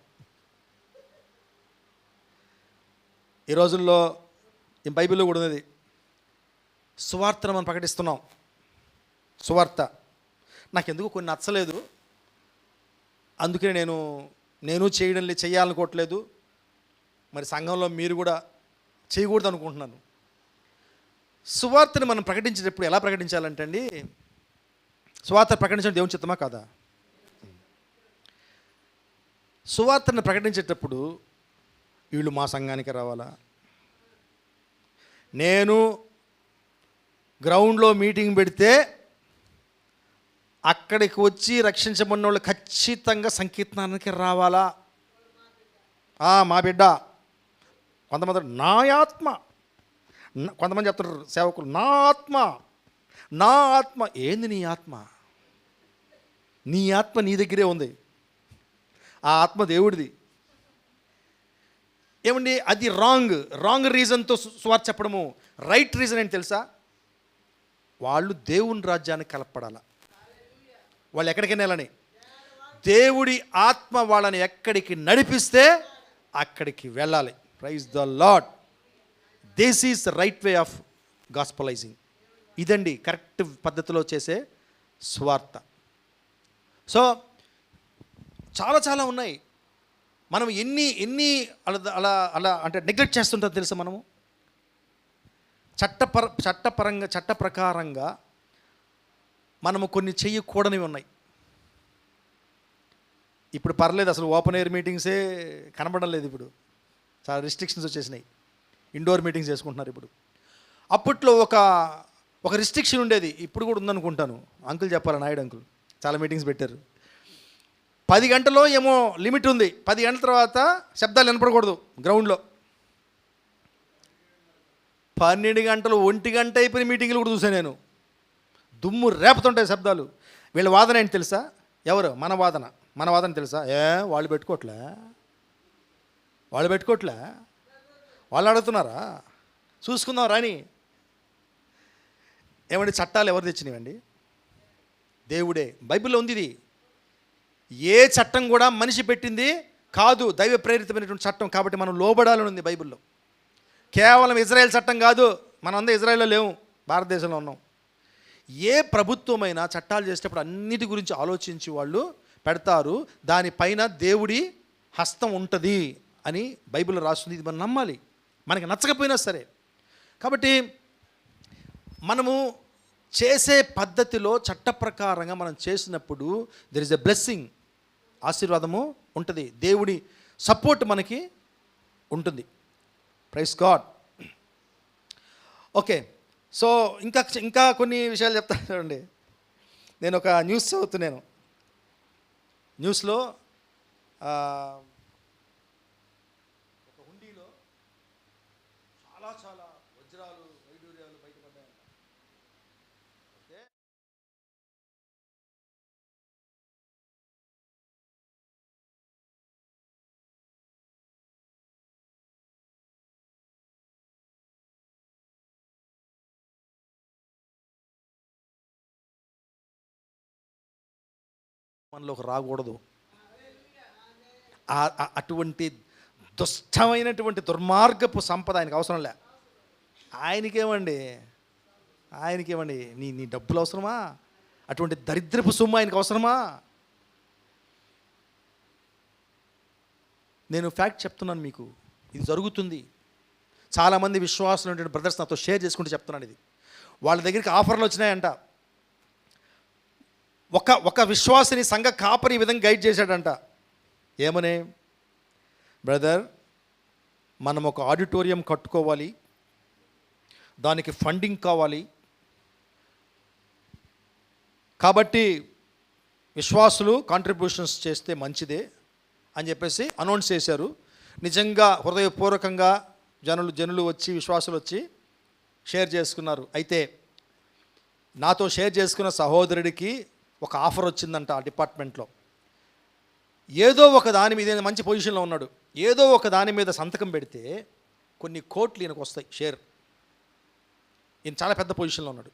ఈ రోజుల్లో ఈ బైబిల్లో కూడా ఉన్నది, సువార్తను మనం ప్రకటిస్తున్నాం. సువార్త నాకెందుకు కొన్ని నచ్చలేదు, అందుకనే నేను చేయాలనుకోవట్లేదు. మరి సంఘంలో మీరు కూడా చేయకూడదు అనుకుంటున్నాను. సువార్తను మనం ప్రకటించేటప్పుడు ఎలా ప్రకటించాలంటే అండి, సువార్త ప్రకటించడం దేవుని చిత్తమా కాదా? సువార్తను ప్రకటించేటప్పుడు వీళ్ళు మా సంఘానికి రావాలా? నేను గ్రౌండ్లో మీటింగ్ పెడితే అక్కడికి వచ్చి రక్షించబడిన వాళ్ళు ఖచ్చితంగా సంకీర్తనానికి రావాలా? మా బిడ్డ. కొంతమంది నా ఆత్మ, కొంతమంది చెప్తారు సేవకులు నా ఆత్మ, నా ఆత్మ. ఏంది నీ ఆత్మ? నీ ఆత్మ నీ దగ్గరే ఉంది, ఆ ఆత్మ దేవుడిది. ఏమండి, అది రాంగ్ రీజన్తో సువార్త చెప్పడము. రైట్ రీజన్ ఏంటి తెలుసా? వాళ్ళు దేవుని రాజ్యానికి కలపడాల. వాళ్ళు ఎక్కడికి వెళ్ళాలని, దేవుడి ఆత్మ వాళ్ళని ఎక్కడికి నడిపిస్తే అక్కడికి వెళ్ళాలి. Praise the Lord. This is the right way of gospelizing. ఇదండి కరెక్ట్ పద్ధతిలో చేసే స్వార్థ. సో చాలా ఉన్నాయి. మనం ఎన్ని అలా అలా అంటే నెగ్లెక్ట్ చేస్తుంటాం తెలుసా? మనము చట్ట ప్రకారంగా మనము కొన్ని చెయ్యకూడనివి ఉన్నాయి. ఇప్పుడు పర్లేదు, అసలు ఓపెన్ ఎయిర్ మీటింగ్సే కనబడడం లేదు. ఇప్పుడు చాలా రిస్ట్రిక్షన్స్ వచ్చేసినాయి. ఇండోర్ మీటింగ్స్ చేసుకుంటున్నారు ఇప్పుడు. అప్పట్లో ఒక రిస్ట్రిక్షన్ ఉండేది, ఇప్పుడు కూడా ఉందనుకుంటాను. అంకుల్ చెప్పాలి, నాయుడు అంకుల్ చాలా మీటింగ్స్ పెట్టారు. 10 గంటలో ఏమో లిమిట్ ఉంది. 10 గంటల తర్వాత శబ్దాలు వినపడకూడదు గ్రౌండ్లో. 12 గంటలు 1 గంట అయిపోయిన మీటింగ్లు కూడా చూసాను నేను. దుమ్ము రేపుతుంటాయి శబ్దాలు. వీళ్ళ వాదన ఏంటి తెలుసా? ఎవరు? మన వాదన తెలుసా? వాళ్ళు పెట్టుకోవట్లే, వాళ్ళు అడుగుతున్నారా, చూసుకుందాం రాని. ఏమండి, చట్టాలు ఎవరు తెచ్చినవండి? దేవుడే. బైబిల్లో ఉంది ఇది. ఏ చట్టం కూడా మనిషి పెట్టింది కాదు, దైవ ప్రేరితమైనటువంటి చట్టం. కాబట్టి మనం లోబడాలని ఉంది బైబిల్లో. కేవలం ఇజ్రాయెల్ చట్టం కాదు. మనం అందరూ ఇజ్రాయెల్లో లేవు, భారతదేశంలో ఉన్నాం. ఏ ప్రభుత్వమైనా చట్టాలు చేసేటప్పుడు అన్నిటి గురించి ఆలోచించి వాళ్ళు పెడతారు. దానిపైన దేవుడి హస్తం ఉంటుంది అని బైబిల్లో రాస్తుంది. ఇది మనం నమ్మాలి, మనకి నచ్చకపోయినా సరే. కాబట్టి మనము చేసే పద్ధతిలో చట్ట ప్రకారంగా మనం చేసినప్పుడు దెర్ ఇస్ ఎ బ్లెస్సింగ్, ఆశీర్వాదము ఉంటుంది, దేవుడి సపోర్ట్ మనకి ఉంటుంది. Praise God. ఓకే, సో ఇంకా కొన్ని విషయాలు చెప్తాను చూడండి. నేను ఒక న్యూస్ చదువుతున్నాను. న్యూస్లో ఒక హుండీలో చాలా వజ్రాలు వైడూర్యాలు బయటపడ్డాయంట. ఓకే, మనలోకి రాకూడదు. అటువంటి దుష్టమైనటువంటి దుర్మార్గపు సంపద ఆయనకు అవసరం లే. ఆయనకేమండి నీ డబ్బులు అవసరమా? అటువంటి దరిద్రపు సొమ్ము ఆయనకు అవసరమా? నేను ఫ్యాక్ట్ చెప్తున్నాను మీకు, ఇది జరుగుతుంది. చాలామంది విశ్వాసులు ఉన్నటువంటి బ్రదర్స్ నాతో షేర్ చేసుకుంటూ చెప్తున్నాను ఇది. వాళ్ళ దగ్గరికి ఆఫర్లు వచ్చినాయంట. ఒక విశ్వాసిని సంఘ కాపరి ఈ విధంగా గైడ్ చేశాడంట. ఏమని? బ్రదర్, మనం ఒక ఆడిటోరియం కట్టుకోవాలి, దానికి ఫండింగ్ కావాలి, కాబట్టి విశ్వాసులు కాంట్రిబ్యూషన్స్ చేస్తే మంచిదే అని చెప్పేసి అనౌన్స్ చేశారు. నిజంగా హృదయపూర్వకంగా జనులు వచ్చి, విశ్వాసులు వచ్చి షేర్ చేసుకున్నారు. అయితే నాతో షేర్ చేసుకున్న సహోదరుడికి ఒక ఆఫర్ వచ్చిందంట ఆ డిపార్ట్మెంట్లో. ఏదో ఒక దాని మీద, మంచి పొజిషన్లో ఉన్నాడు, ఏదో ఒక దాని మీద సంతకం పెడితే కొన్ని కోట్లు ఈయనకు వస్తాయి షేర్. ఈయన చాలా పెద్ద పొజిషన్లో ఉన్నాడు.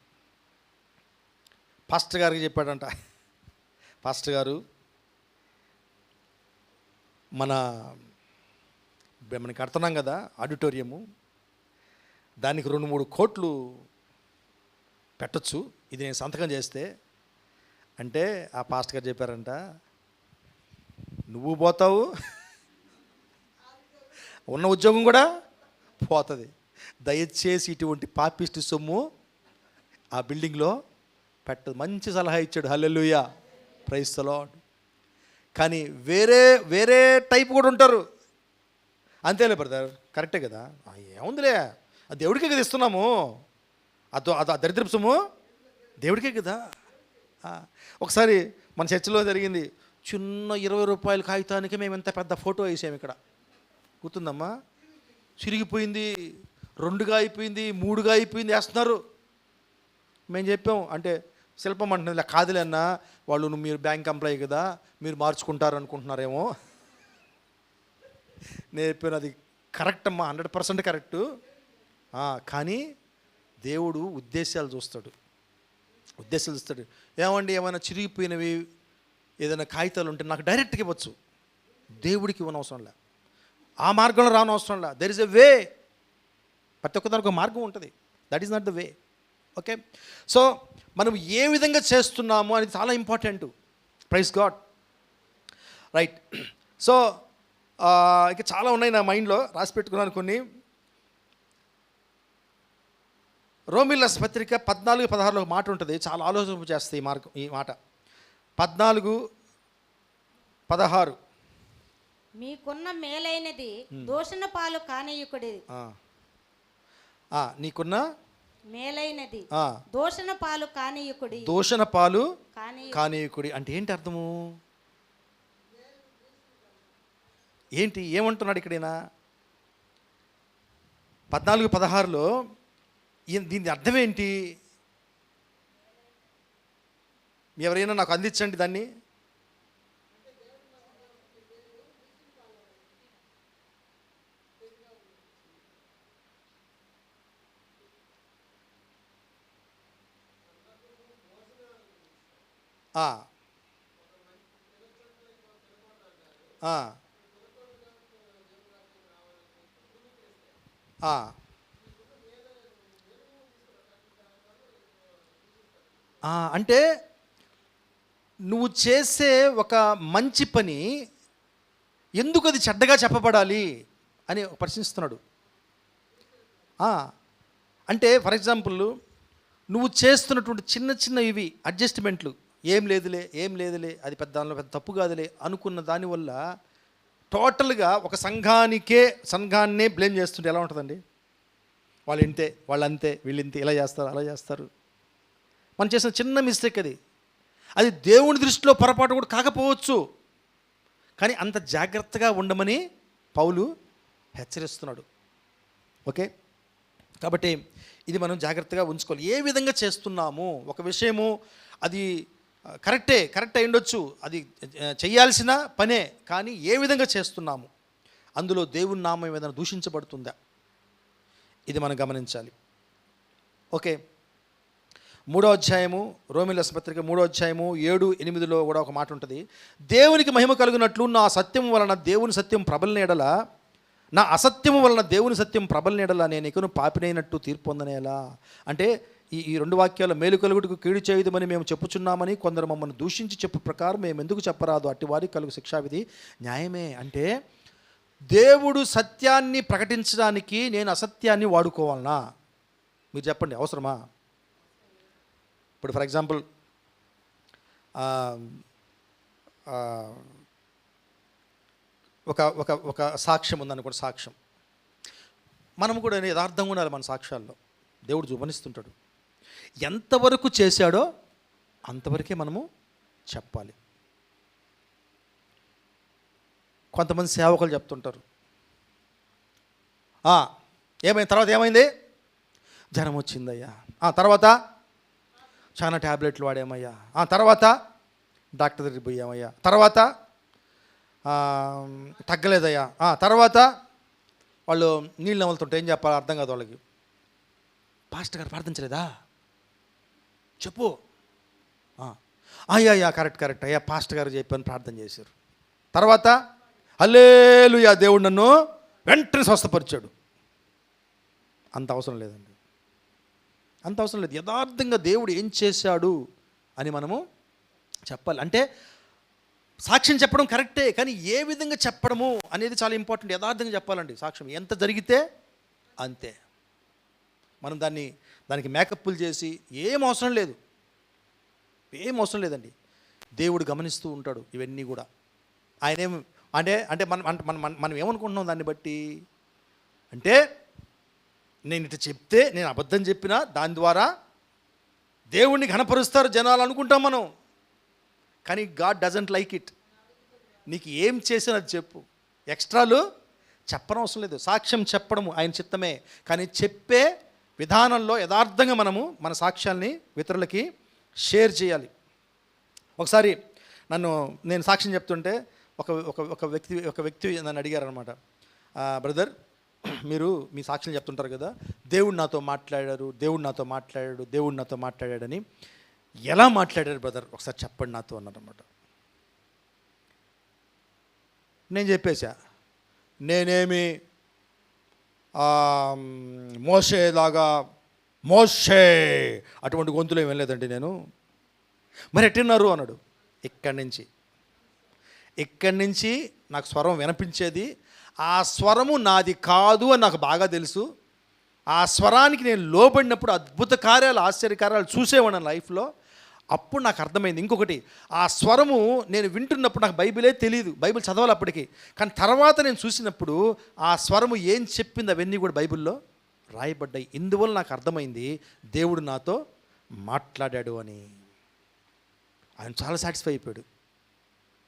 పాస్టర్ గారికి చెప్పాడంట, పాస్టర్ గారు, మనకి కడుతున్నాం కదా ఆడిటోరియము, దానికి 2-3 కోట్లు పెట్టచ్చు, ఇది నేను సంతకం చేస్తే అంటే ఆ పాస్టర్ గారు చెప్పారంట, నువ్వు పోతావు, ఉన్న ఉద్యోగం కూడా పోతుంది. దయచేసి ఇటువంటి పాపిష్టి సొమ్ము ఆ బిల్డింగ్లో పెట్టదు. మంచి సలహా ఇచ్చాడు. హల్లెలూయా, ప్రైజ్ ది లార్డ్. కానీ వేరే టైప్ కూడా ఉంటారు. అంతేలే బ్రదర్, కరెక్టే కదా, ఏముందిలే, అది దేవుడికే కదా ఇస్తున్నాము, అది దరిద్రపు సొమ్ము దేవుడికే కదా. ఒకసారి మన చర్చిలో జరిగింది, చిన్న 20 రూపాయల కాగితానికి మేము ఎంత పెద్ద ఫోటో వేసాము ఇక్కడ, గుర్తుందమ్మా? చిరిగిపోయింది, 2గా అయిపోయింది, 3గా అయిపోయింది వేస్తున్నారు. మేము చెప్పాం, అంటే శిల్పం అంటున్నది, ఇలా కాదులే అన్న, వాళ్ళు మీరు బ్యాంక్ ఎంప్లాయీ కదా, మీరు మార్చుకుంటారు అనుకుంటున్నారేమో. నేను చెప్పాను, అది కరెక్ట్ అమ్మా, 100% కరెక్టు. కానీ దేవుడు ఉద్దేశాలు చూస్తాడు. ఏమండి, ఏమైనా చిరిగిపోయినవి ఏదైనా కాగితాలు ఉంటే నాకు డైరెక్ట్గా ఇవ్వచ్చు, దేవుడికి ఇవ్వనవసరం లే, ఆ మార్గంలో రానవసరం లే. There is a way. ప్రతి ఒక్కదానికి ఒక మార్గం ఉంటుంది. That is not the way. Okay, so మనం ఏ విధంగా చేస్తున్నాము అనేది చాలా important. Praise God. Right. So ఇక చాలా ఉన్నాయి నా మైండ్లో, రాసి పెట్టుకున్నాను కొన్ని. రోమీయుల పత్రిక 14-16 మాట ఉంటుంది, చాలా ఆలోచన చేస్తాయి ఈ మాట. 14-16 మీకున్న మేలైనది దూషణ పాలు కానీయుకుడి. నీకున్న మేలైనది దూషణ పాలు కానీయుకుడి. దూషణ పాలు కానీయుకుడి అంటే ఏంటి అర్థము? ఏంటి, ఏమంటున్నాడు ఇక్కడైనా? 14-16లో దీని అర్థం ఏంటి? ఎవరైనా నాకు అందించండి దాన్ని. అంటే నువ్వు చేసే ఒక మంచి పని ఎందుకు అది చెడ్డగా చెప్పబడాలి అని ప్రశ్నిస్తున్నాడు. అంటే ఫర్ ఎగ్జాంపుల్, నువ్వు చేస్తున్నటువంటి చిన్న చిన్న ఇవి అడ్జస్ట్మెంట్లు, ఏం లేదులే అది పెద్ద తప్పు కాదులే అనుకున్న దానివల్ల టోటల్గా ఒక సంఘాన్నే బ్లేమ్ చేస్తుంటే ఎలా ఉంటుందండి? వాళ్ళు ఇంతే, వాళ్ళు అంతే, వీళ్ళు ఇంతే, ఇలా చేస్తారు, అలా చేస్తారు. మనం చేసిన చిన్న మిస్టేక్ అది దేవుని దృష్టిలో పొరపాటు కూడా కాకపోవచ్చు, కానీ అంత జాగ్రత్తగా ఉండమని పౌలు హెచ్చరిస్తున్నాడు. ఓకే, కాబట్టి ఇది మనం జాగ్రత్తగా ఉంచుకోవాలి. ఏ విధంగా చేస్తున్నాము, ఒక విషయము అది కరెక్టే అయి ఉండొచ్చు, అది చేయాల్సిన పనే, కానీ ఏ విధంగా చేస్తున్నాము, అందులో దేవుని నామం ఏదైనా దూషించబడుతుందా, ఇది మనం గమనించాలి. ఓకే, 3వ అధ్యాయము, రోమీయుల పత్రిక 3వ అధ్యాయము 7-8లో కూడా ఒక మాట ఉంటుంది. దేవునికి మహిమ కలుగునట్లు నా సత్యం వలన దేవుని సత్యం ప్రబలిన ఎడల, నా అసత్యము వలన దేవుని సత్యం ప్రబలిన ఎడల నేను ఇకను పాపినైనట్టు తీర్పు పొందనేలా. అంటే ఈ 2 వాక్యాలు, మేలు కలుగుటకు కీడు చేయుదమని మేము చెప్పుచున్నామని కొందరు మమ్మల్ని దూషించి చెప్పు ప్రకారం మేము ఎందుకు చెప్పరాదు, అట్టి వారికి కలుగు శిక్షావిధి న్యాయమే. అంటే దేవుడు సత్యాన్ని ప్రకటించడానికి నేను అసత్యాన్ని వాడుకోవాలనా? మీరు చెప్పండి, అవసరమా? ఇప్పుడు ఫర్ ఎగ్జాంపుల్, ఒక సాక్ష్యం ఉందనుకోండి, సాక్ష్యం మనం కూడా యథార్థంగా ఉండాలి. మన సాక్ష్యాల్లో దేవుడు చూపనిస్తుంటాడు. ఎంతవరకు చేశాడో అంతవరకే మనము చెప్పాలి. కొంతమంది సేవకులు చెప్తుంటారు, తర్వాత ఏమైంది, జ్వరం వచ్చిందయ్యా, తర్వాత చాలా ట్యాబ్లెట్లు వాడామయ్యా, తర్వాత డాక్టర్ దగ్గరికి పోయామయ్యా, తర్వాత తగ్గలేదయ్యా, తర్వాత వాళ్ళు నీళ్ళు నవ్వులుతుంటే ఏం చెప్పాలి అర్థం కాదు వాళ్ళకి. పాస్టర్ గారు ప్రార్థించలేదా చెప్పు, అయ్యా కరెక్ట్ అయ్యా, పాస్టర్ గారు చెప్పని ప్రార్థన చేశారు, తర్వాత హల్లెలూయా దేవుడు నన్ను వెంటనే స్వస్థపరిచాడు. అంత అవసరం లేదండి, అంత అవసరం లేదు. యథార్థంగా దేవుడు ఏం చేశాడు అని మనము చెప్పాలి. అంటే సాక్ష్యం చెప్పడం కరెక్టే, కానీ ఏ విధంగా చెప్పడము అనేది చాలా ఇంపార్టెంట్. యథార్థంగా చెప్పాలండి సాక్ష్యం, ఎంత జరిగితే అంతే. మనం దానికి మేకప్లు చేసి ఏం అవసరం లేదండి. దేవుడు గమనిస్తూ ఉంటాడు ఇవన్నీ కూడా. ఆయనేం అంటే అంటే మనం అంటే మనం ఏమనుకుంటున్నాం దాన్ని బట్టి అంటే నేను ఇటు చెప్తే నేను అబద్ధం చెప్పినా దాని ద్వారా దేవుణ్ణి ఘనపరుస్తారు జనాలు అనుకుంటాం మనం. కానీ గాడ్ డజంట్ లైక్ ఇట్. నీకు ఏం చేసినా అది చెప్పు, ఎక్స్ట్రాలు చెప్పనవసరం లేదు. సాక్ష్యం చెప్పడము ఆయన చిత్తమే, కానీ చెప్పే విధానంలో యథార్థంగా మనము మన సాక్ష్యాల్ని ఇతరులకి షేర్ చేయాలి. ఒకసారి నేను సాక్ష్యం చెప్తుంటే ఒక వ్యక్తి నన్ను అడిగారనమాట, బ్రదర్ మీరు మీ సాక్ష్యం చెప్తుంటారు కదా, దేవుడు నాతో మాట్లాడాడని. ఎలా మాట్లాడారు బ్రదర్ ఒకసారి చెప్పండి నాతో అన్నారన్నమాట. నేను చెప్పేశా, నేనేమి మోషే అటువంటి గొంతులో ఏం వెళ్ళలేదండి నేను. మరి ఎట్టున్నారు అన్నాడు. ఇక్కడి నుంచి నాకు స్వరం వినిపించేది, ఆ స్వరము నాది కాదు అని నాకు బాగా తెలుసు. ఆ స్వరానికి నేను లోబడినప్పుడు అద్భుత కార్యాలు, ఆశ్చర్యకార్యాలు చూసేవాడిని లైఫ్లో. అప్పుడు నాకు అర్థమైంది ఇంకొకటి, ఆ స్వరము నేను వింటున్నప్పుడు నాకు బైబిలే తెలియదు, బైబిల్ చదవాలి అప్పటికి. కానీ తర్వాత నేను చూసినప్పుడు ఆ స్వరము ఏం చెప్పింది అవన్నీ కూడా బైబిల్లో రాయబడ్డాయి. ఇందువల్ల నాకు అర్థమైంది దేవుడు నాతో మాట్లాడాడు అని. ఆయన చాలా సాటిస్ఫై అయిపోయాడు.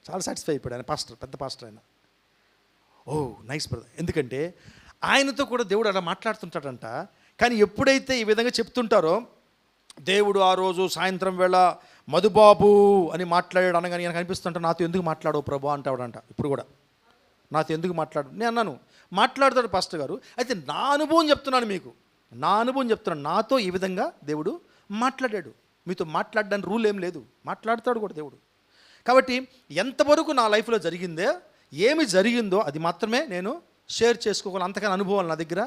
ఆయన పాస్టర్, పెద్ద పాస్టర్ ఆయన. ఓ నైస్ బ్రదర్. ఎందుకంటే ఆయనతో కూడా దేవుడు అలా మాట్లాడుతుంటాడంట. కానీ ఎప్పుడైతే ఈ విధంగా చెప్తుంటారో, దేవుడు ఆ రోజు సాయంత్రం వేళ మధుబాబు అని మాట్లాడాడు అనగానే నాకు అనిపిస్తుంటా, నాతో ఎందుకు మాట్లాడవు ప్రభు అంటాడంట. ఇప్పుడు కూడా నాతో ఎందుకు మాట్లాడు, నేను అన్నాను మాట్లాడతాడు పాస్టర్ గారు. అయితే నా అనుభవం చెప్తున్నాను, నాతో ఈ విధంగా దేవుడు మాట్లాడాడు. మీతో మాట్లాడడానికి రూల్ ఏం లేదు, మాట్లాడతాడు కూడా దేవుడు. కాబట్టి ఎంతవరకు నా లైఫ్లో ఏమి జరిగిందో అది మాత్రమే నేను షేర్ చేసుకోగలను, అంతకన్నా అనుభవాలు నా దగ్గర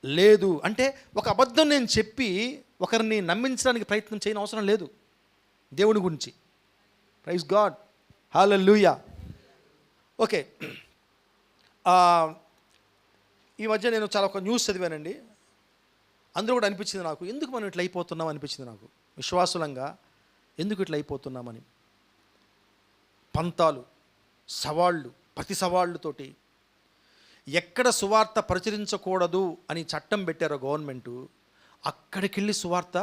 లేదు. అంటే ఒక అబద్ధం నేను చెప్పి ఒకరిని నమ్మించడానికి ప్రయత్నం చేయని అవసరం లేదు దేవుని గురించి. ప్రైజ్ గాడ్, హల్లెలూయా. ఓకే, ఈ మధ్య నేను చాలా ఒక న్యూస్ చదివానండి. అందరూ కూడా అనిపించింది నాకు, ఎందుకు మనం ఇట్లా అయిపోతున్నాం అనిపించింది నాకు. విశ్వాసులంగా ఎందుకు ఇట్లా అయిపోతున్నామని. పంతాలు, సవాళ్ళు, ప్రతి సవాళ్ళతోటి ఎక్కడ సువార్త ప్రచురించకూడదు అని చట్టం పెట్టారో గవర్నమెంటు, అక్కడికి వెళ్ళి సువార్త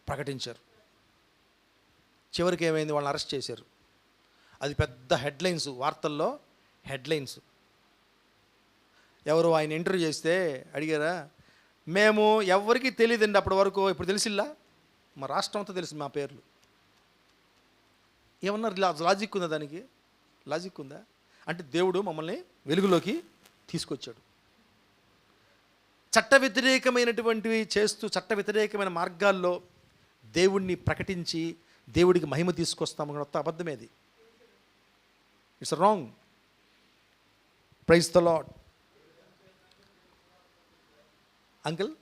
ప్రకటించారు. చివరికి ఏమైంది, వాళ్ళని అరెస్ట్ చేశారు. అది పెద్ద హెడ్లైన్స్, వార్తల్లో హెడ్లైన్స్. ఎవరు ఆయన ఇంటర్వ్యూ చేస్తే అడిగారా, మేము ఎవరికి తెలియదండి అప్పటి వరకు, ఇప్పుడు తెలిసిల్లా మా రాష్ట్రం అంతా తెలిసింది మా పేర్లు. ఏమన్నా లాజిక్ ఉందా దానికి? లాజిక్ ఉందా? అంటే దేవుడు మమ్మల్ని వెలుగులోకి తీసుకొచ్చాడు. చట్ట వ్యతిరేకమైనటువంటివి చేస్తూ, చట్ట వ్యతిరేకమైన మార్గాల్లో దేవుణ్ణి ప్రకటించి దేవుడికి మహిమ తీసుకొస్తాము మొత్త అబద్ధమేది. It's wrong. Praise the Lord. Uncle,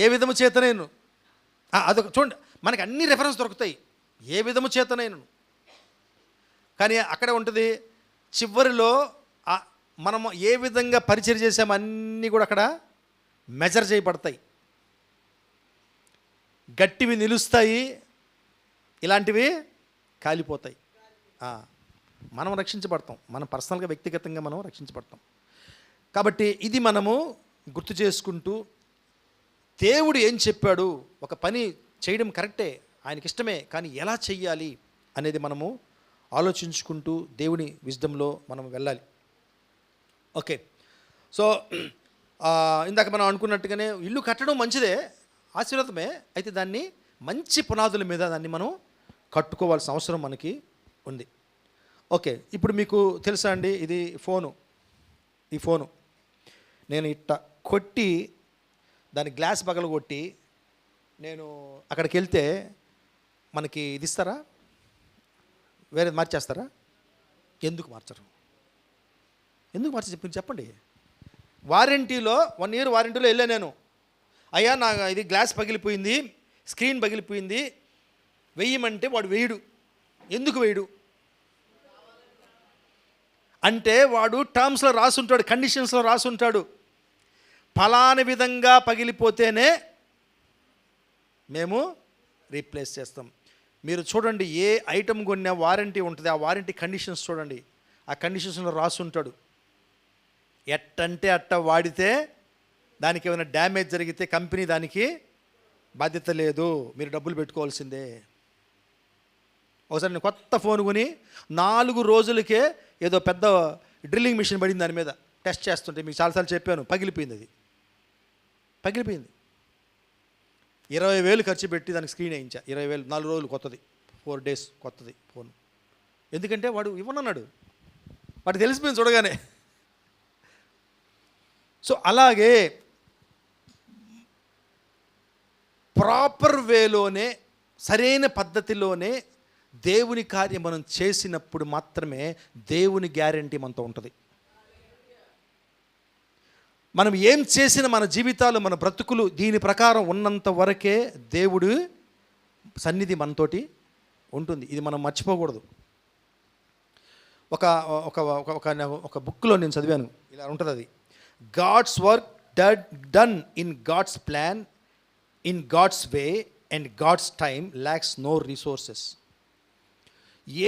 ఏ విధము చేతనేను, అదొక చూడండి, మనకి అన్ని రెఫరెన్స్ దొరుకుతాయి. ఏ విధము చేతనేను, కానీ అక్కడే ఉంటుంది చివరిలో మనము ఏ విధంగా పరిచయం చేసాము అన్నీ కూడా అక్కడ మెజర్ చేయబడతాయి. గట్టివి నిలుస్తాయి, ఇలాంటివి కాలిపోతాయి. మనం రక్షించబడతాం, మనం పర్సనల్గా వ్యక్తిగతంగా మనం రక్షించబడతాం. కాబట్టి ఇది మనము గుర్తు చేసుకుంటూ, దేవుడు ఏం చెప్పాడు, ఒక పని చేయడం కరెక్టే, ఆయనకి ఇష్టమే, కానీ ఎలా చెయ్యాలి అనేది మనము ఆలోచించుకుంటూ దేవుని విజ్డమ్లో మనం వెళ్ళాలి. ఓకే, సో ఇందాక మనం అనుకున్నట్టుగానే ఇల్లు కట్టడం మంచిదే, ఆశీర్వాదమే. అయితే దాన్ని మంచి పునాదుల మీద దాన్ని మనం కట్టుకోవాల్సిన అవసరం మనకి ఉంది. ఓకే, ఇప్పుడు మీకు తెలుసా అండి, ఇది ఈ ఫోను నేను ఇట్ట కొట్టి దాని గ్లాస్ పగలగొట్టి నేను అక్కడికి వెళ్తే మనకి ఇది ఇస్తారా, వేరేది మార్చేస్తారా? ఎందుకు మార్చరు? చెప్పండి. వారంటీలో 1 year వారంటీలో వెళ్ళా నేను, అయ్యా నా ఇది గ్లాస్ పగిలిపోయింది, స్క్రీన్ పగిలిపోయింది, వేయమంటే వాడు వేయడు. ఎందుకు వేయడు అంటే వాడు టర్మ్స్లో రాసుంటాడు, కండిషన్స్లో రాసుంటాడు, ఫలాని విధంగా పగిలిపోతేనే మేము రీప్లేస్ చేస్తాం. మీరు చూడండి, ఏ ఐటమ్ కొన్నా వారంటీ ఉంటుంది. ఆ వారంటీ కండిషన్స్ చూడండి, ఆ కండిషన్స్లో రాసి ఉంటాడు. ఎట్టంటే అట్ట వాడితే దానికి ఏమైనా డ్యామేజ్ జరిగితే కంపెనీ దానికి బాధ్యత లేదు, మీరు డబ్బులు పెట్టుకోవాల్సిందే. ఒకసారి నేను కొత్త ఫోన్ కొని 4 రోజులకే ఏదో పెద్ద డ్రిల్లింగ్ మిషన్ పడింది దాని మీద. టెస్ట్ చేస్తుంటే మీకు చాలాసార్లు చెప్పాను, పగిలిపోయింది. అది పగిలిపోయింది. 20,000 ఖర్చు పెట్టి దానికి స్క్రీన్ వేయించా. 20,000, 4 రోజులు కొత్తది, 4 days కొత్తది ఫోన్. ఎందుకంటే వాడు ఇవ్వనన్నాడు, వాడు తెలిసిపోయింది చూడగానే. సో అలాగే ప్రాపర్ వేలోనే, సరైన పద్ధతిలోనే దేవుని కార్యం మనం చేసినప్పుడు మాత్రమే దేవుని గ్యారంటీ మనతో ఉంటుంది. మనం ఏం చేసిన మన జీవితాలు, మన బ్రతుకులు దీని ప్రకారం ఉన్నంత వరకే దేవుడు సన్నిధి మనతోటి ఉంటుంది. ఇది మనం మర్చిపోకూడదు. ఒక ఒక ఒక ఒక బుక్లో నేను చదివాను, ఇలా ఉంటుంది అది. God's work done in God's plan, in God's way and God's time lacks no resources.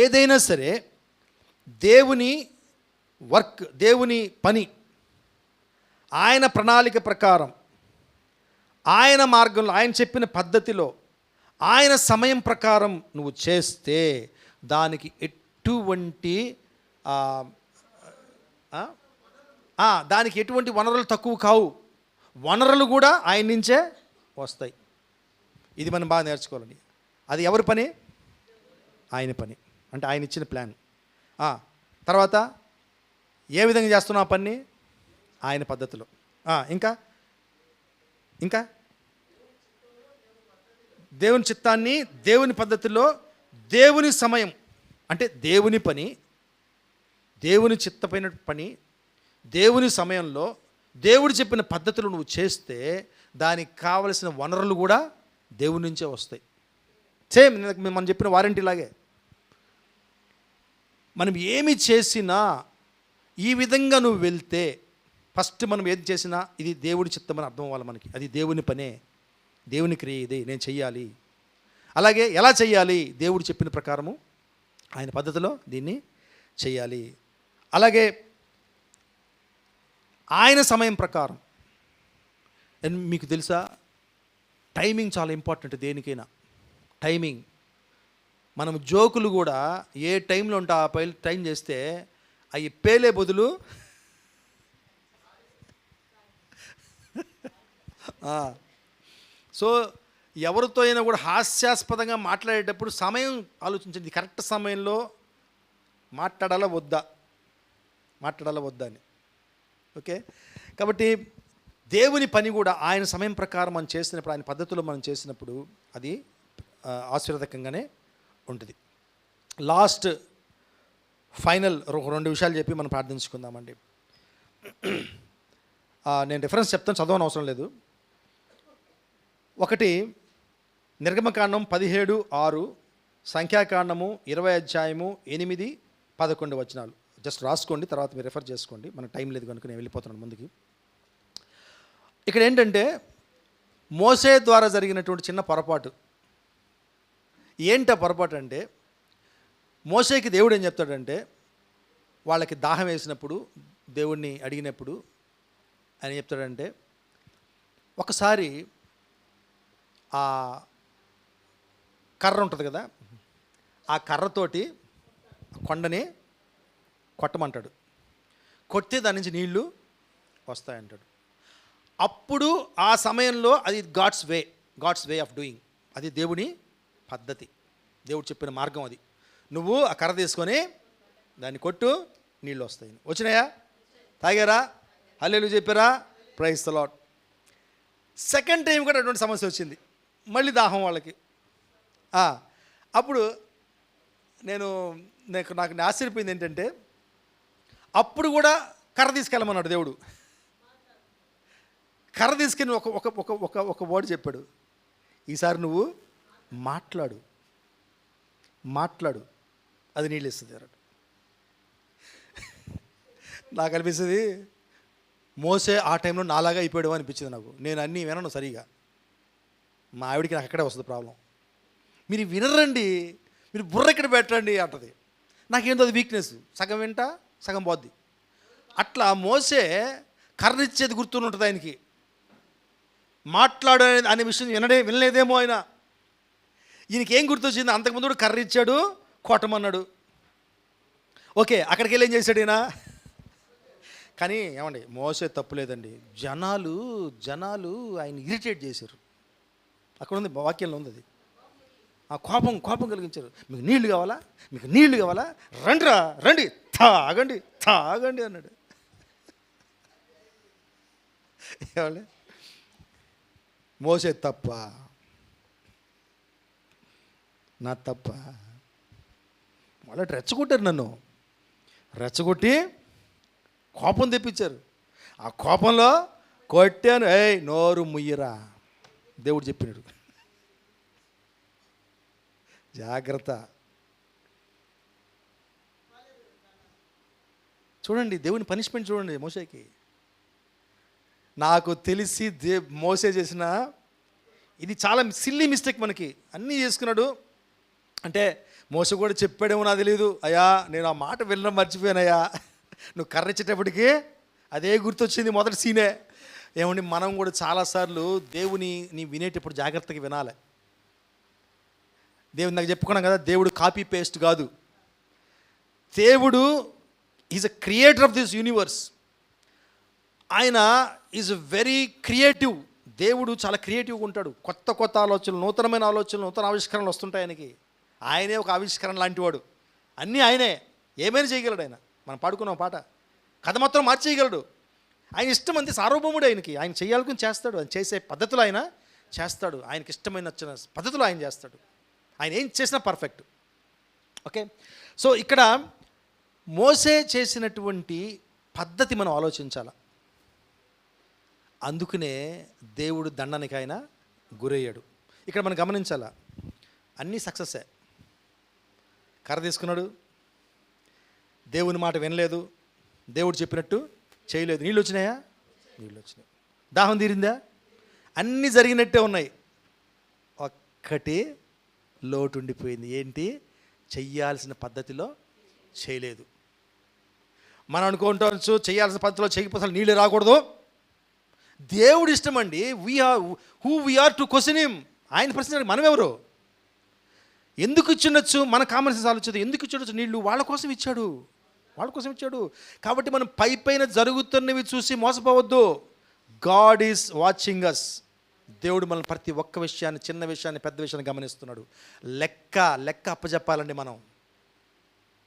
ఏదైనా సరే దేవుని వర్క్, దేవుని పని ఆయన ప్రణాళిక ప్రకారం, ఆయన మార్గంలో, ఆయన చెప్పిన పద్ధతిలో, ఆయన సమయం ప్రకారం నువ్వు చేస్తే దానికి ఎటువంటి దానికి ఎటువంటి వనరులు తక్కువ కావు. వనరులు కూడా ఆయన నుంచే వస్తాయి. ఇది మనం బాగా నేర్చుకోవాలండి. అది ఎవరి పని? ఆయన పని. అంటే ఆయన ఇచ్చిన ప్లాన్. తర్వాత ఏ విధంగా చేస్తున్నావు ఆ పని? ఆయన పద్ధతిలో. ఇంకా ఇంకా దేవుని చిత్తాన్ని, దేవుని పద్ధతిలో, దేవుని సమయం, అంటే దేవుని పని, దేవుని చిత్తమైన పని, దేవుని సమయంలో, దేవుడు చెప్పిన పద్ధతులు నువ్వు చేస్తే దానికి కావలసిన వనరులు కూడా దేవుని నుంచే వస్తాయి. సేమ్ మనం చెప్పిన వారంటీలాగే మనం ఏమి చేసినా ఈ విధంగా నువ్వు వెళ్తే, ఫస్ట్ మనం ఏది చేసినా ఇది దేవుడి చిత్తమని అర్థం అవ్వాలి మనకి. అది దేవుని పనే, దేవుని క్రియ, ఇది నేను చెయ్యాలి. అలాగే ఎలా చెయ్యాలి? దేవుడు చెప్పిన ప్రకారము ఆయన పద్ధతిలో దీన్ని చెయ్యాలి. అలాగే ఆయన సమయం ప్రకారం. మీకు తెలుసా, టైమింగ్ చాలా ఇంపార్టెంట్ దేనికైనా. టైమింగ్. మనం జోకులు కూడా ఏ టైంలో ఉంటే ఆ టైం చేస్తే అవి పేలే బదులు సో ఎవరితో అయినా కూడా హాస్యాస్పదంగా మాట్లాడేటప్పుడు సమయం ఆలోచించండి. కరెక్ట్ సమయంలో మాట్లాడాలా వద్దా అని. ఓకే, కాబట్టి దేవుని పని కూడా ఆయన సమయం ప్రకారం మనం చేసినప్పుడు, ఆయన పద్ధతిలో మనం చేసినప్పుడు అది ఆశీర్వాదకంగానే ఉంటుంది. లాస్ట్ ఫైనల్ 2 విషయాలు చెప్పి మనం ప్రార్థించుకుందామండి. నేను రిఫరెన్స్ చెప్తాను, చదవని అవసరం లేదు. ఒకటి నిర్గమకాండం 17:6, సంఖ్యాకాండము 20:8-11 వచనాలు. జస్ట్ రాసుకోండి, తర్వాత మీరు రెఫర్ చేసుకోండి. మనకు టైం లేదు కనుక నేను వెళ్ళిపోతున్నాను ముందుకి. ఇక్కడ ఏంటంటే మోసే ద్వారా జరిగినటువంటి చిన్న పొరపాటు. ఏంటి ఆ పొరపాటు అంటే, మోసేకి దేవుడు ఏం చెప్తాడంటే, వాళ్ళకి దాహం వేసినప్పుడు దేవుణ్ణి అడిగినప్పుడు ఆయన చెప్తాడంటే, ఒకసారి ఆ కర్ర ఉంటుంది కదా, ఆ కర్రతోటి కొండని కొట్టమంటాడు. కొడితే దాని నుంచి నీళ్లు వస్తాయంటాడు. అప్పుడు ఆ సమయంలో అది గాడ్స్ వే ఆఫ్ డూయింగ్. అది దేవుని పద్ధతి, దేవుడు చెప్పిన మార్గం అది. నువ్వు ఆ కర్ర తీసుకొని దాన్ని కొట్టు, నీళ్ళు వస్తాయి. వచ్చినాయా? తాగారా? హల్లెలూయా చెప్పారా? Praise the Lord. Second time కూడా అటువంటి సమస్య వచ్చింది, మళ్ళీ దాహం వాళ్ళకి. అప్పుడు నాకు ఆశ్చర్యపోయింది ఏంటంటే, అప్పుడు కూడా కర్ర తీసుకెళ్ళమన్నాడు దేవుడు. కర్ర తీసుకుని ఒక వర్డ్ చెప్పాడు, ఈసారి నువ్వు మాట్లాడు, అది నీళ్ళు ఇస్తుంది అన్నాడు. నాకు అనిపిస్తుంది, మోసే ఆ టైంలో నాలాగా అయిపోయాడు అనిపించింది నాకు. నేను అన్నీ వినను సరిగా, మా ఆవిడికి నాకు అక్కడే వస్తుంది ప్రాబ్లం. మీరు వినరండి, మీరు బుర్ర ఇక్కడ పెట్టండి అంటది. నాకేందో అది వీక్నెస్, సగం వింటా సగం పోద్ది. అట్లా మోసే కర్రిచ్చేది గుర్తుని ఉంటుంది ఆయనకి. మాట్లాడు అనే విషయం వినలేదేమో ఆయన. ఈయనకి ఏం గుర్తొచ్చింది? అంతకుముందు కూడా కర్రిచ్చాడు, కొట్టమన్నాడు. ఓకే, అక్కడికి వెళ్ళి ఏం చేశాడు ఈయన? కానీ ఏమండి, మోసే తప్పు లేదండి. జనాలు ఆయన ఇరిటేట్ చేశారు. అక్కడ ఉంది, వాక్యంలో ఉంది అది. ఆ కోపం కలిగించారు. మీకు నీళ్లు కావాలా, రండి తాగండి అన్నాడు. ఏమండి, మోసే తప్ప నా తప్ప? మళ్ళీ రెచ్చగొట్టారు, నన్ను రెచ్చగొట్టి కోపం తెప్పించారు. ఆ కోపంలో కొట్టాను. ఏయ్ నోరు ముయ్యరా, దేవుడు చెప్పినాడు, జాగ్రత్త. చూడండి దేవుని పనిష్మెంట్ చూడండి మోసేకి. నాకు తెలిసి మోసే చేసిన ఇది చాలా సిల్లీ మిస్టేక్. మనకి అన్నీ చేసుకున్నాడు అంటే మోస కూడా చెప్పాడేమో నాకు తెలియదు. అయ్యా నేను ఆ మాట వెళ్ళడం మర్చిపోయానయ్యా, నువ్వు కర్రిచ్చేటప్పటికి అదే గుర్తొచ్చింది, మొదటి సీనే. ఏమండి, మనం కూడా చాలాసార్లు నీ వినేటప్పుడు జాగ్రత్తగా వినాలి. దేవుడు నాకు చెప్పుకున్నాం కదా, దేవుడు కాపీ పేస్ట్ కాదు. దేవుడు is a creator of this universe. ఆయన ఈజ్ వెరీ క్రియేటివ్. దేవుడు చాలా క్రియేటివ్గా ఉంటాడు. కొత్త ఆలోచనలు, నూతనమైన ఆలోచనలు, నూతన ఆవిష్కరణలు వస్తుంటాయి ఆయనకి. ఆయనే ఒక ఆవిష్కరణ లాంటివాడు. అన్నీ ఆయనే, ఏమైనా చేయగలడు ఆయన. మనం పాడుకున్నాం పాట, కథ మాత్రం మార్చేయగలడు. ఆయన ఇష్టం అంతే, సార్వభౌముడు ఆయనకి. ఆయన చేయాలనుకుని చేస్తాడు, ఆయన చేసే పద్ధతులు ఆయన చేస్తాడు, ఆయనకి ఇష్టమైన నచ్చిన పద్ధతులు ఆయన చేస్తాడు. ఆయన ఏం చేసినా పర్ఫెక్ట్. ఓకే, సో ఇక్కడ మోసే చేసినటువంటి పద్ధతి మనం ఆలోచించాలి. అందుకనే దేవుడు దండనకి ఆయన గురయ్యాడు. ఇక్కడ మనం గమనించాలా, అన్నీ సక్సెస్సే. కర్ర తీసుకున్నాడు, దేవుని మాట వినలేదు, దేవుడు చెప్పినట్టు చేయలేదు. నీళ్ళు వచ్చినాయా? నీళ్ళు వచ్చినాయి. దాహం తీరిందా? అన్నీ జరిగినట్టే ఉన్నాయి. ఒక్కటి లోటు ఉండిపోయింది. ఏంటి? చెయ్యాల్సిన పద్ధతిలో చేయలేదు. మనం అనుకుంటావచ్చు చేయాల్సిన పద్ధతిలో చేయకపోతే నీళ్ళు రాకూడదు. దేవుడు ఇష్టం అండి. We are to question him. ఆయన ప్రశ్న మనం ఎవరు? ఎందుకు ఇచ్చుండొచ్చు? మన కామన్ సెన్స్ ఆలోచన, ఎందుకు ఇచ్చుండొచ్చు నీళ్ళు? వాళ్ళ కోసం ఇచ్చాడు. కాబట్టి మనం పైన జరుగుతున్నవి చూసి మోసపోవద్దు. God is watching us. దేవుడు మనల్ని ప్రతి ఒక్క విషయాన్ని, చిన్న విషయాన్ని, పెద్ద విషయాన్ని గమనిస్తున్నాడు. లెక్క అప్పచెప్పాలండి మనం.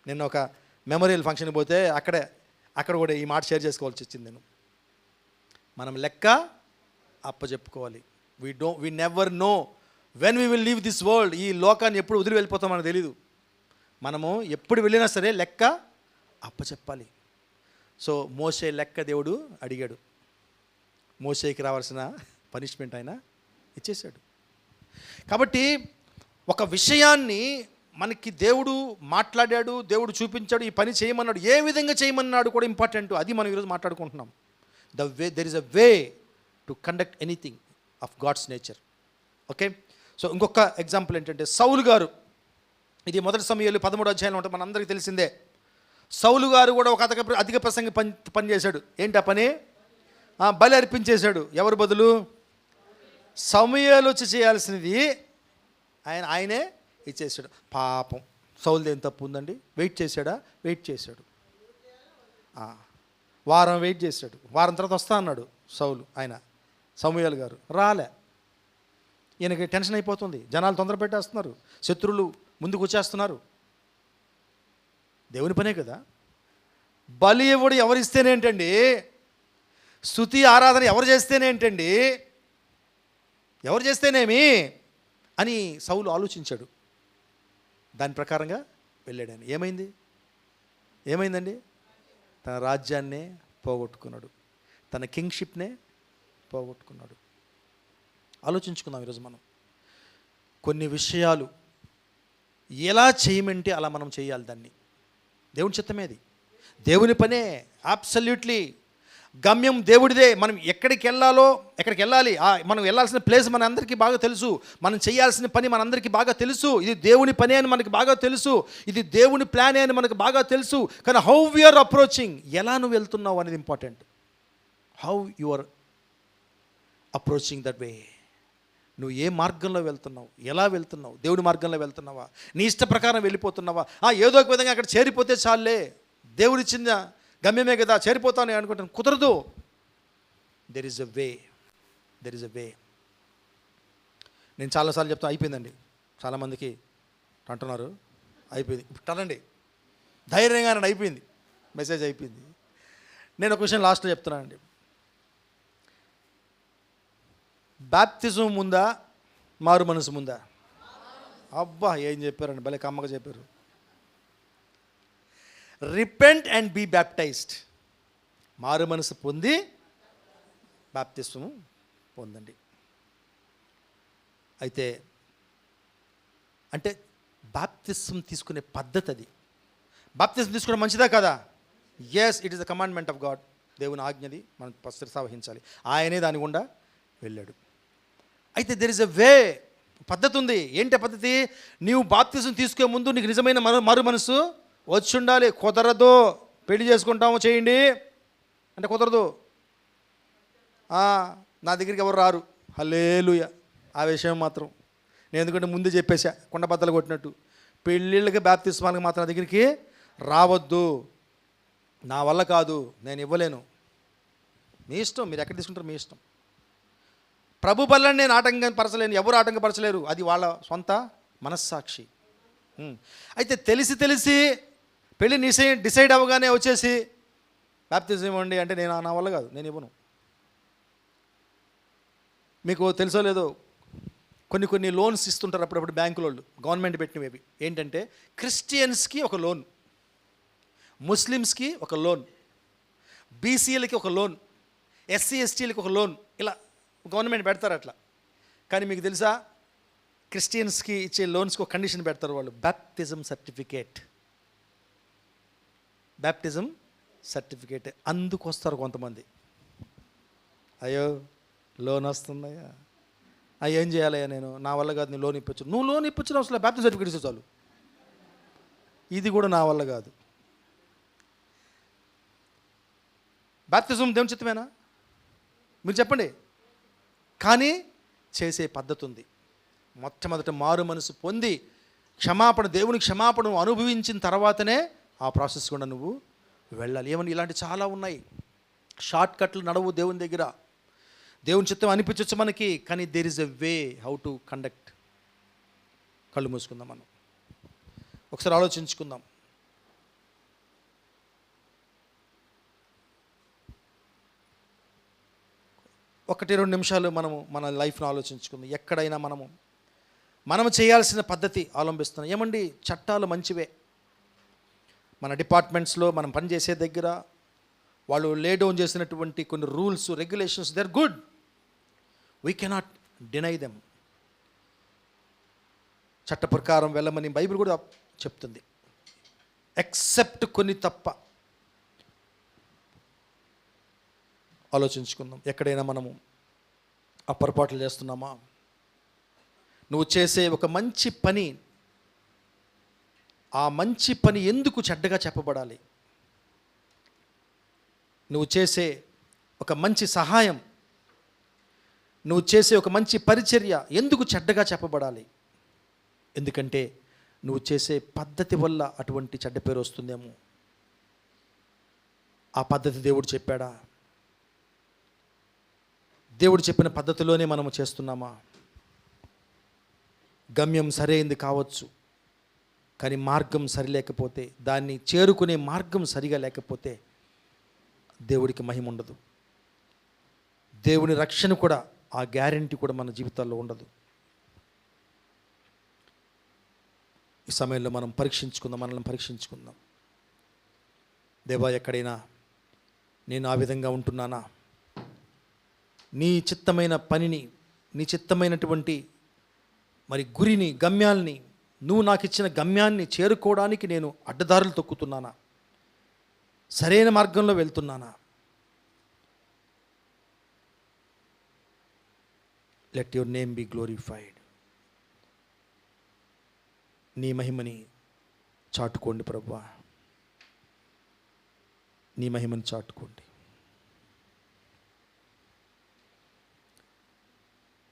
నిన్న ఒక మెమోరియల్ ఫంక్షన్కి పోతే అక్కడ కూడా ఈ మాట షేర్ చేసుకోవాల్సి వచ్చింది. మనం లెక్క అప్పచెప్పుకోవాలి. We never know when we will leave this world. ఈ లోకాన్ని ఎప్పుడు వదిలి వెళ్ళిపోతాం మనకు తెలీదు. మనము ఎప్పుడు వెళ్ళినా సరే లెక్క అప్పచెప్పాలి. సో మోసే లెక్క దేవుడు అడిగాడు. మోసేకి రావాల్సిన పనిష్మెంట్ ఆయన ఇచ్చేశాడు. కాబట్టి ఒక విషయాన్ని మనకి దేవుడు మాట్లాడాడు, దేవుడు చూపించాడు, ఈ పని చేయమన్నాడు. ఏ విధంగా చేయమన్నాడు కూడా ఇంపార్టెంట్. అది మనం ఈరోజు మాట్లాడుకుంటున్నాం. There is a way to conduct anything of God's nature. Okay, so ఇంకొక ఎగ్జాంపుల్ ఏంటంటే సౌలు గారు. ఇది మొదటి సమయాలు 13వ అధ్యాయంలో ఉంటుంది, మనందరికీ తెలిసిందే. సౌలు గారు కూడా ఒక అధిక ప్రసంగి పని చేశాడు. ఏంటి ఆ పని? బలి అర్పించేశాడు. ఎవరు బదులు? సమయాలు వచ్చి చేయాల్సినది ఆయనే ఇచ్చేసాడు. పాపం సౌలుది ఏం తప్పు ఉందండి? వెయిట్ చేశాడు. వారం వెయిట్ చేశాడు. వారం తర్వాత వస్తా అన్నాడు సమూయేలు గారు రాలే. ఈయనకి టెన్షన్ అయిపోతుంది. జనాలు తొందర పెట్టేస్తున్నారు, శత్రువులు ముందుకు వచ్చేస్తున్నారు. దేవుని పనే కదా. బలి ఇవ్వడు ఎవరిస్తేనేంటండి? స్తుతి ఆరాధన ఎవరు చేస్తేనేంటండి? ఎవరు చేస్తేనేమి అని సౌలు ఆలోచించాడు. దాని ప్రకారంగా వెళ్ళాడు. ఆయన ఏమైందండి? తన రాజ్యాన్నే పోగొట్టుకున్నాడు, తన కింగ్షిప్నే పోగొట్టుకున్నాడు. ఆలోచించుకుందాం ఈరోజు మనం. కొన్ని విషయాలు ఎలా చేయమంటే అలా మనం చేయాలి. దాన్ని దేవుని చిత్తమేది, దేవుని పనే. అబ్సల్యూట్లీ గమ్యం దేవుడిదే. మనం ఎక్కడికి వెళ్ళాలి, మనం వెళ్ళాల్సిన ప్లేస్ మన అందరికీ బాగా తెలుసు. మనం చేయాల్సిన పని మనందరికీ బాగా తెలుసు. ఇది దేవుని పని అని మనకు బాగా తెలుసు. ఇది దేవుని ప్లానే అని మనకు బాగా తెలుసు. కానీ హౌ వీఆర్ అప్రోచింగ్, ఎలా నువ్వు వెళ్తున్నావు అనేది important. How you are approaching that way. నువ్వు ఏ మార్గంలో వెళ్తున్నావు, ఎలా వెళ్తున్నావు? దేవుడి మార్గంలో వెళ్తున్నావా, నీ ఇష్ట ప్రకారం వెళ్ళిపోతున్నావా? ఏదో ఒక విధంగా అక్కడ చేరిపోతే చాలే, దేవుడిచ్చిన గమ్యమే కదా, చేరిపోతాను అనుకుంటాను. కుదరదు. దెర్ ఇస్ ఎ వే. నేను చాలాసార్లు చెప్తాను, అయిపోయిందండి. చాలామందికి అంటున్నారు అయిపోయింది. ఇప్పుడు అనండి ధైర్యంగా అయిపోయింది, మెసేజ్ అయిపోయింది. నేను ఒక విషయం లాస్ట్లో చెప్తున్నానండి. బాప్తిజం ముందా, మారు మనసు ముందా? అబ్బా ఏం చెప్పారండి, భలే కమ్మగా చెప్పారు. Repent and be baptised. మారు మనసు పొంది బాప్తిస్మం పొందండి. అయితే అంటే బాప్తిస్మం తీసుకునే పద్ధతి అది. బాప్తిస్మం తీసుకోవడం మంచిదా కదా? Yes, it is the commandment of God. దేవుని ఆజ్ఞది మనం శిరసావహించాలి. ఆయనే దాని గుండా వెళ్ళాడు. అయితే దెర్ ఇస్ ఎ వే, పద్ధతి ఉంది. ఏంటి పద్ధతి? నీవు బాప్తిజం తీసుకునే ముందు నీకు నిజమైన మారు మనసు వచ్చి ఉండాలి. కుదరదు పెళ్లి చేసుకుంటాము చేయండి అంటే కుదరదు. నా దగ్గరికి ఎవరు రారు, హల్లెలూయా. ఆ విషయం మాత్రం నేను ఎందుకంటే ముందే చెప్పేశా, కొండ బద్దలు కొట్టినట్టు. పెళ్ళిళ్ళకి బాప్తిస్మాలకు మాత్రం నా దగ్గరికి రావద్దు, నా వల్ల కాదు, నేను ఇవ్వలేను. మీ ఇష్టం, మీరు ఎక్కడ తీసుకుంటారు మీ ఇష్టం. ప్రభు బల్లని నేను ఆటంకపరచలేను, ఎవరు ఆటంకపరచలేరు. అది వాళ్ళ సొంత మనస్సాక్షి. అయితే తెలిసి పెళ్ళి డిసైడ్ అవ్వగానే వచ్చేసి బాప్తిజం ఇవ్వండి అంటే నా వల్ల కాదు, నేను ఇవ్వను. మీకు తెలుసో లేదో, కొన్ని లోన్స్ ఇస్తుంటారు అప్పుడప్పుడు బ్యాంకుల వాళ్ళు, గవర్నమెంట్ పెట్టినవి. ఏంటంటే క్రిస్టియన్స్కి ఒక లోన్, ముస్లిమ్స్కి ఒక లోన్, బీసీలకి ఒక లోన్, ఎస్సీ ఎస్టీలకి ఒక లోన్, ఇలా గవర్నమెంట్ పెడతారు అట్లా. కానీ మీకు తెలుసా, క్రిస్టియన్స్కి ఇచ్చే లోన్స్కి ఒక కండిషన్ పెడతారు వాళ్ళు, బాప్తిజం సర్టిఫికేట్. అందుకు వస్తారు కొంతమంది. అయ్యో లోన్ వస్తుందయ్యా, ఏం చేయాలయ్యా, నేను నా వల్ల కాదు, నువ్వు లోన్ ఇప్పచ్చు. నువ్వు లోన్ ఇప్పచ్చు అసలు బాప్తిజం సర్టిఫికేట్ ఇస్తే చాలు. ఇది కూడా నా వల్ల కాదు. బాప్తిజం దేవుని చిత్తమేనా? మీరు చెప్పండి. కానీ చేసే పద్ధతి ఉంది. మొట్టమొదట మారు మనసు పొంది దేవుని క్షమాపణ అనుభవించిన తర్వాతనే ఆ ప్రాసెస్ కూడా నువ్వు వెళ్ళాలి. ఏమని ఇలాంటి చాలా ఉన్నాయి. షార్ట్ కట్లు నడవు దేవుని దగ్గర. దేవుని చిత్తం అనిపించవచ్చు మనకి, కానీ there is a way how to conduct. కళ్ళు మూసుకుందాం, మనం ఒకసారి ఆలోచించుకుందాం. ఒకటి రెండు నిమిషాలు మనము మన లైఫ్ను ఆలోచించుకుందాం. ఎక్కడైనా మనము చేయాల్సిన పద్ధతి అవలంబిస్తున్నాం. ఏమండి, చట్టాలు మంచివే. మన డిపార్ట్మెంట్స్లో మనం పనిచేసే దగ్గర వాళ్ళు లే డౌన్ చేసినటువంటి కొన్ని rules, regulations, they are good. We cannot deny them. చట్ట ప్రకారం వెళ్ళమని బైబిల్ కూడా చెప్తుంది. ఎక్సెప్ట్ కొన్ని తప్ప. ఆలోచించుకుందాం. ఎక్కడైనా మనము పొరపాట్లు చేస్తున్నామా? నువ్వు చేసే ఒక మంచి పని, ఆ మంచి పని ఎందుకు చెడ్డగా చెప్పబడాలి? నువ్వు చేసే ఒక మంచి సహాయం, నువ్వు చేసే ఒక మంచి పరిచర్య ఎందుకు చెడ్డగా చెప్పబడాలి? ఎందుకంటే నువ్వు చేసే పద్ధతి వల్ల అటువంటి చెడ్డ పేరు వస్తుందేమో. ఆ పద్ధతి దేవుడు చెప్పాడా? దేవుడు చెప్పిన పద్ధతిలోనే మనము చేస్తున్నామా? గమ్యం సరైంది కావచ్చు, కానీ మార్గం సరి లేకపోతే, దాన్ని చేరుకునే మార్గం సరిగా లేకపోతే దేవుడికి మహిమ ఉండదు. దేవుని రక్షణ కూడా, ఆ గ్యారెంటీ కూడా మన జీవితాల్లో ఉండదు. ఈ సమయంలో మనం మనల్ని పరీక్షించుకుందాం. దేవా, ఎక్కడైనా నేను ఆ విధంగా ఉంటున్నానా? నీ చిత్తమైన పనిని, నీ చిత్తమైనటువంటి గురిని, గమ్యాల్ని, నువ్వు నాకు ఇచ్చిన గమ్యాన్ని చేరుకోవడానికి నేను అడ్డదారులు తొక్కుతున్నానా? సరైన మార్గంలో వెళ్తున్నానా? Let your name be glorified. నీ మహిమని చాటుకోండి ప్రభువా, నీ మహిమని చాటుకోండి.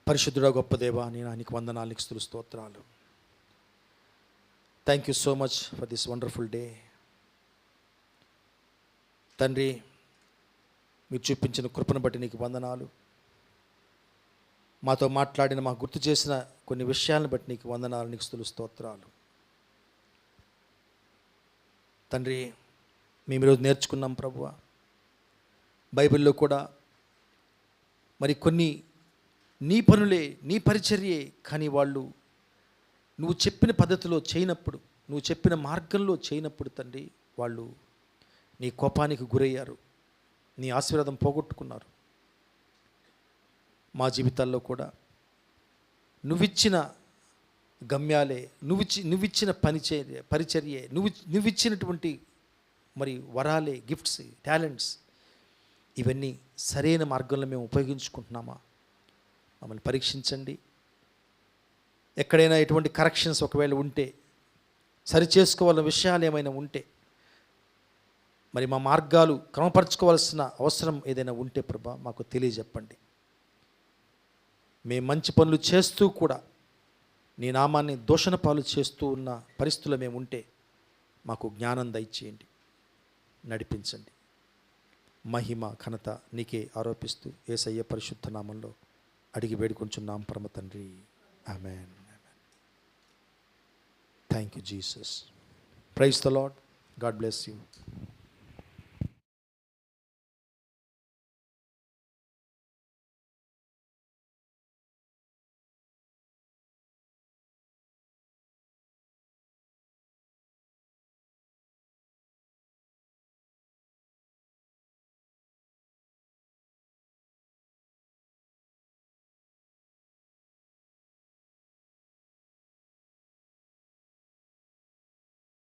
పరిశుద్ధుడా గొప్ప దేవా, నేను నీకు వందనాలు, నీకు స్తుతులు, స్తోత్రాలు. Thank you so much for this wonderful day. తండ్రి, మీరు చూపించిన కృపను బట్టి నీకు వందనాలు. మాతో మాట్లాడిన, మాకు గుర్తు చేసిన కొన్ని విషయాలను బట్టి నీకు వందనాలు, నీకు స్తుతులు, స్తోత్రాలు. తండ్రి, మేము ఈరోజు నేర్చుకున్నాం ప్రభువా, బైబిల్లో కూడా మరి కొన్ని నీ పనులే, నీ పరిచర్యే, కానీ వాళ్ళు నువ్వు చెప్పిన పద్ధతిలో చేయనప్పుడు, నువ్వు చెప్పిన మార్గంలో చేయనప్పుడు తండ్రి, వాళ్ళు నీ కోపానికి గురయ్యారు, నీ ఆశీర్వాదం పోగొట్టుకున్నారు. మా జీవితాల్లో కూడా నువ్విచ్చిన గమ్యాలే, నువ్విచ్చిన పరిచర్యే, నువ్విచ్చినటువంటి మరి వరాలే, గిఫ్ట్స్, టాలెంట్స్, ఇవన్నీ సరైన మార్గంలో మేము ఉపయోగించుకుంటున్నామా? మమ్మల్ని పరీక్షించండి. ఎక్కడైనా ఎటువంటి కరెక్షన్స్ ఒకవేళ ఉంటే, సరి చేసుకోవాలన్న విషయాలు ఏమైనా ఉంటే, మరి మా మార్గాలు క్రమపరచుకోవాల్సిన అవసరం ఏదైనా ఉంటే ప్రభా మాకు తెలియజెప్పండి. మేము మంచి పనులు చేస్తూ కూడా నీ నామాన్ని దూషణ పాలు చేస్తూ ఉన్న పరిస్థితుల్లో మేము ఉంటే మాకు జ్ఞానం దయచేయండి, నడిపించండి. మహిమ ఘనత నీకే ఆరోపిస్తూ యేసయ్య పరిశుద్ధ నామంలో అడిగి వేడుకొంచున్నాం పరమ తండ్రి. Amen. Thank you Jesus. Praise the Lord. God bless you.